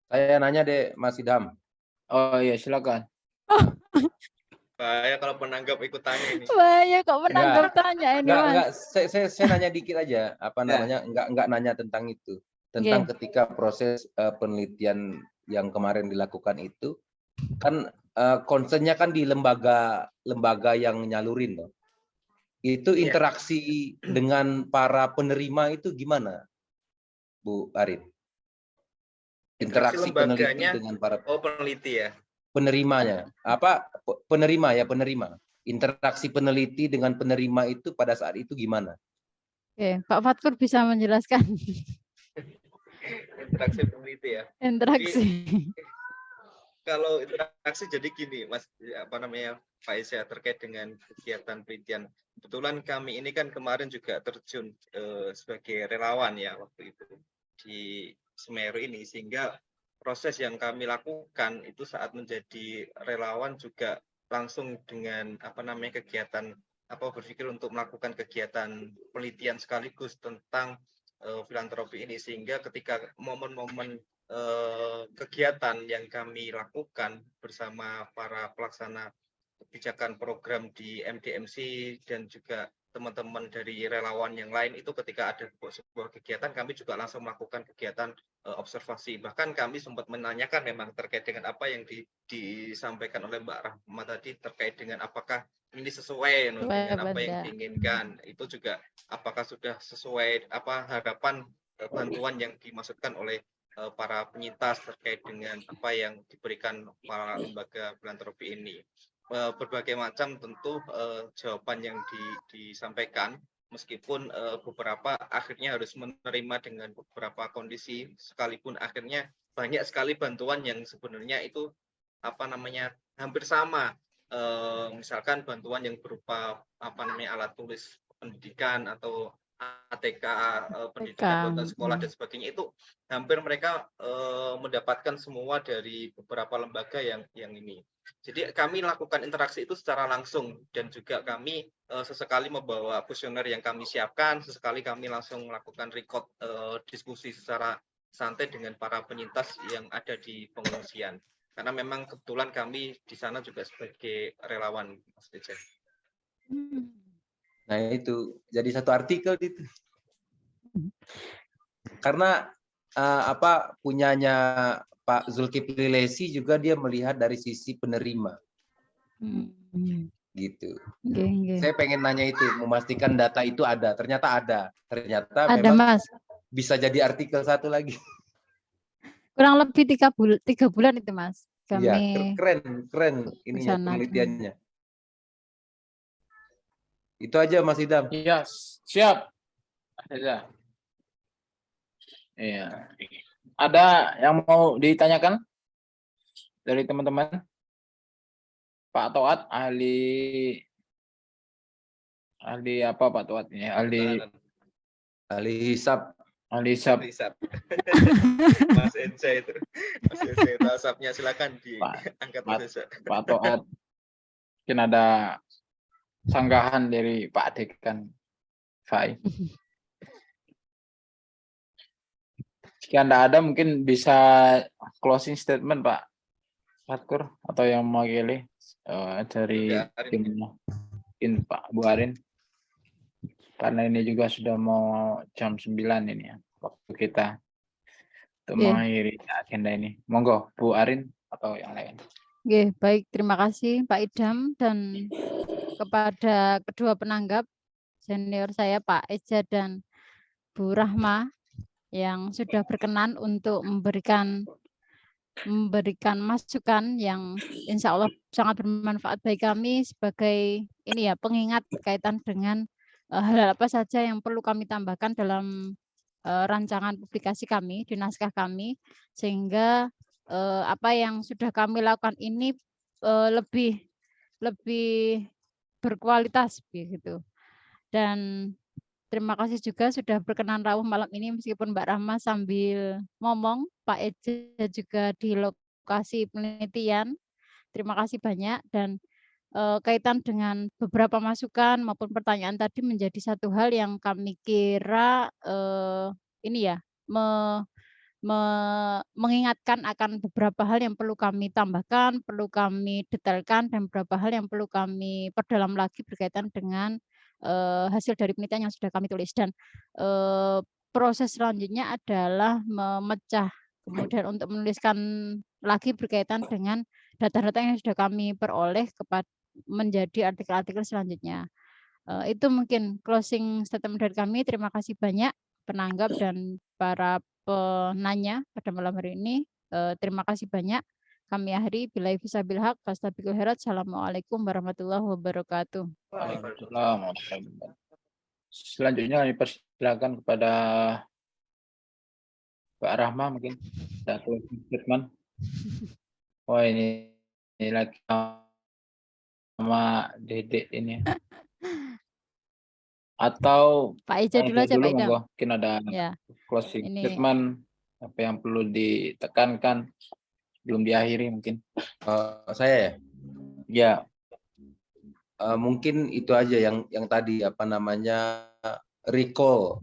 Saya nanya deh, Mas Idham.
Oh iya, silakan.
Bahaya kalau penanggap ikut tanya ini.
Bahaya kok menanggap tanya ini, Mas.
Enggak. Saya nanya dikit aja. Apa namanya? Enggak nanya tentang itu. Tentang ketika proses penelitian yang kemarin dilakukan itu, kan concernnya kan di lembaga yang nyalurin loh. Itu interaksi dengan para penerima itu gimana, Bu Arin? Interaksi peneliti dengan para
peneliti ya.
Penerimanya. Penerima. Interaksi peneliti dengan penerima itu pada saat itu gimana?
Oke, Pak Fatkur bisa menjelaskan.
Interaksi peneliti ya.
Interaksi.
Kalau interaksi jadi gini, Mas, Pak Isya, terkait dengan kegiatan penelitian. Kebetulan kami ini kan kemarin juga terjun sebagai relawan ya waktu itu di Semeru ini, sehingga proses yang kami lakukan itu saat menjadi relawan juga langsung dengan kegiatan berpikir untuk melakukan kegiatan penelitian sekaligus tentang filantropi ini, sehingga ketika momen-momen kegiatan yang kami lakukan bersama para pelaksana kebijakan program di MDMC dan juga teman-teman dari relawan yang lain itu, ketika ada sebuah kegiatan kami juga langsung melakukan kegiatan observasi. Bahkan kami sempat menanyakan memang terkait dengan apa yang disampaikan oleh Mbak Rahma tadi, terkait dengan apakah ini sesuai dengan apa yang diinginkan, itu juga apakah sudah sesuai harapan bantuan yang dimaksudkan oleh para penyintas terkait dengan apa yang diberikan para lembaga filantropi ini. Berbagai macam tentu jawaban yang disampaikan meskipun beberapa akhirnya harus menerima dengan beberapa kondisi, sekalipun akhirnya banyak sekali bantuan yang sebenarnya itu hampir sama. Misalkan bantuan yang berupa alat tulis pendidikan atau ATK pendidikan bantuan sekolah dan sebagainya, itu hampir mereka mendapatkan semua dari beberapa lembaga yang ini. Jadi kami lakukan interaksi itu secara langsung, dan juga kami sesekali membawa kuesioner yang kami siapkan, sesekali kami langsung melakukan record diskusi secara santai dengan para penyintas yang ada di pengungsian. Karena memang kebetulan kami di sana juga sebagai relawan, Mas Teja.
Nah itu jadi satu artikel itu. Karena punyanya Pak Zulkifli Lesi juga dia melihat dari sisi penerima. Gitu. Saya pengen nanya itu, memastikan data itu ada. Ternyata ada. Ternyata
ada,
memang
Mas.
Bisa jadi artikel satu lagi.
Kurang lebih 3 bulan itu, Mas.
Iya,
Kami
keren ininya penelitiannya. Itu aja Mas Idam.
Iya, siap. Ada. Iya. Ada yang mau ditanyakan dari teman-teman? Pak Toat, ahli apa Pak Toat ini?
Ahli hisab.
Ahli hisab.
Mas Enza itu. Mas Enza itu asapnya, silakan diangkat Mas Enza.
Pak Toat. Mungkin ada sanggahan dari Pak Dekan Fai. Jika Anda ada, mungkin bisa closing statement Pak Fatkur atau yang mewakili dari timnya, mungkin Pak Bu Arin, karena ini juga sudah mau jam 9 ini ya waktu kita untuk mengakhiri agenda ini. Monggo Bu Arin atau yang lain.
Oke, baik, terima kasih Pak Idam dan kepada kedua penanggap senior saya Pak Eja dan Bu Rahma yang sudah berkenan untuk memberikan masukan yang insya Allah sangat bermanfaat bagi kami sebagai pengingat berkaitan dengan hal apa saja yang perlu kami tambahkan dalam rancangan publikasi kami di naskah kami, sehingga apa yang sudah kami lakukan ini lebih berkualitas begitu. Dan terima kasih juga sudah berkenan rawuh malam ini, meskipun Mbak Rahma sambil ngomong, Pak Eja juga di lokasi penelitian. Terima kasih banyak, dan kaitan dengan beberapa masukan maupun pertanyaan tadi menjadi satu hal yang kami kira mengingatkan akan beberapa hal yang perlu kami tambahkan, perlu kami detailkan, dan beberapa hal yang perlu kami perdalam lagi berkaitan dengan hasil dari penelitian yang sudah kami tulis. Dan proses selanjutnya adalah memecah, kemudian untuk menuliskan lagi berkaitan dengan data-data yang sudah kami peroleh menjadi artikel-artikel selanjutnya. Itu mungkin closing statement dari kami. Terima kasih banyak penanggap dan para penanya pada malam hari ini. Terima kasih banyak. Kami akhiri, billahi fissabil haq, fastabiqul khairat. Assalamualaikum warahmatullahi wabarakatuh.
Selanjutnya kami persilakan kepada Pak Rahma, mungkin satu statement. Wah ini lagi sama Dedek ini. Atau
Pak Eja dulu aja, Pak Idam.
Mungkin ada closing statement, apa yang perlu ditekankan belum diakhiri mungkin.
Saya ya?
Ya.
Mungkin itu aja yang tadi recall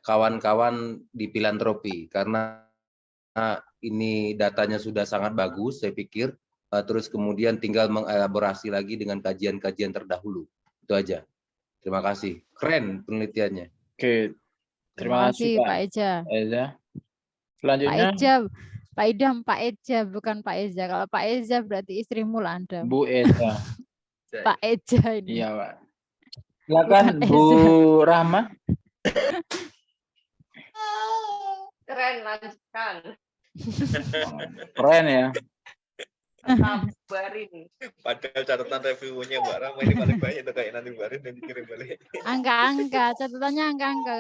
kawan-kawan di filantropi, karena ini datanya sudah sangat bagus saya pikir, terus kemudian tinggal mengelaborasi lagi dengan kajian-kajian terdahulu. Itu aja. Terima kasih. Keren penelitiannya.
Oke. Terima kasih
Pak Eja.
Selanjutnya
Pak Idam, Pak Eja, bukan Pak Eza. Kalau Pak Eza berarti istrimu lah Anda.
Bu Eza.
Pak Eja ini.
Iya, Pak. Silakan Bu Rahma.
Keren, lanjutkan.
Keren ya.
Kabarin.
Padahal catatan reviewnya Mbak Rama ini paling banyak tuh kayak nanti Mbak Rin yang dikirim balik.
Angka-angka, catatannya angka-angka.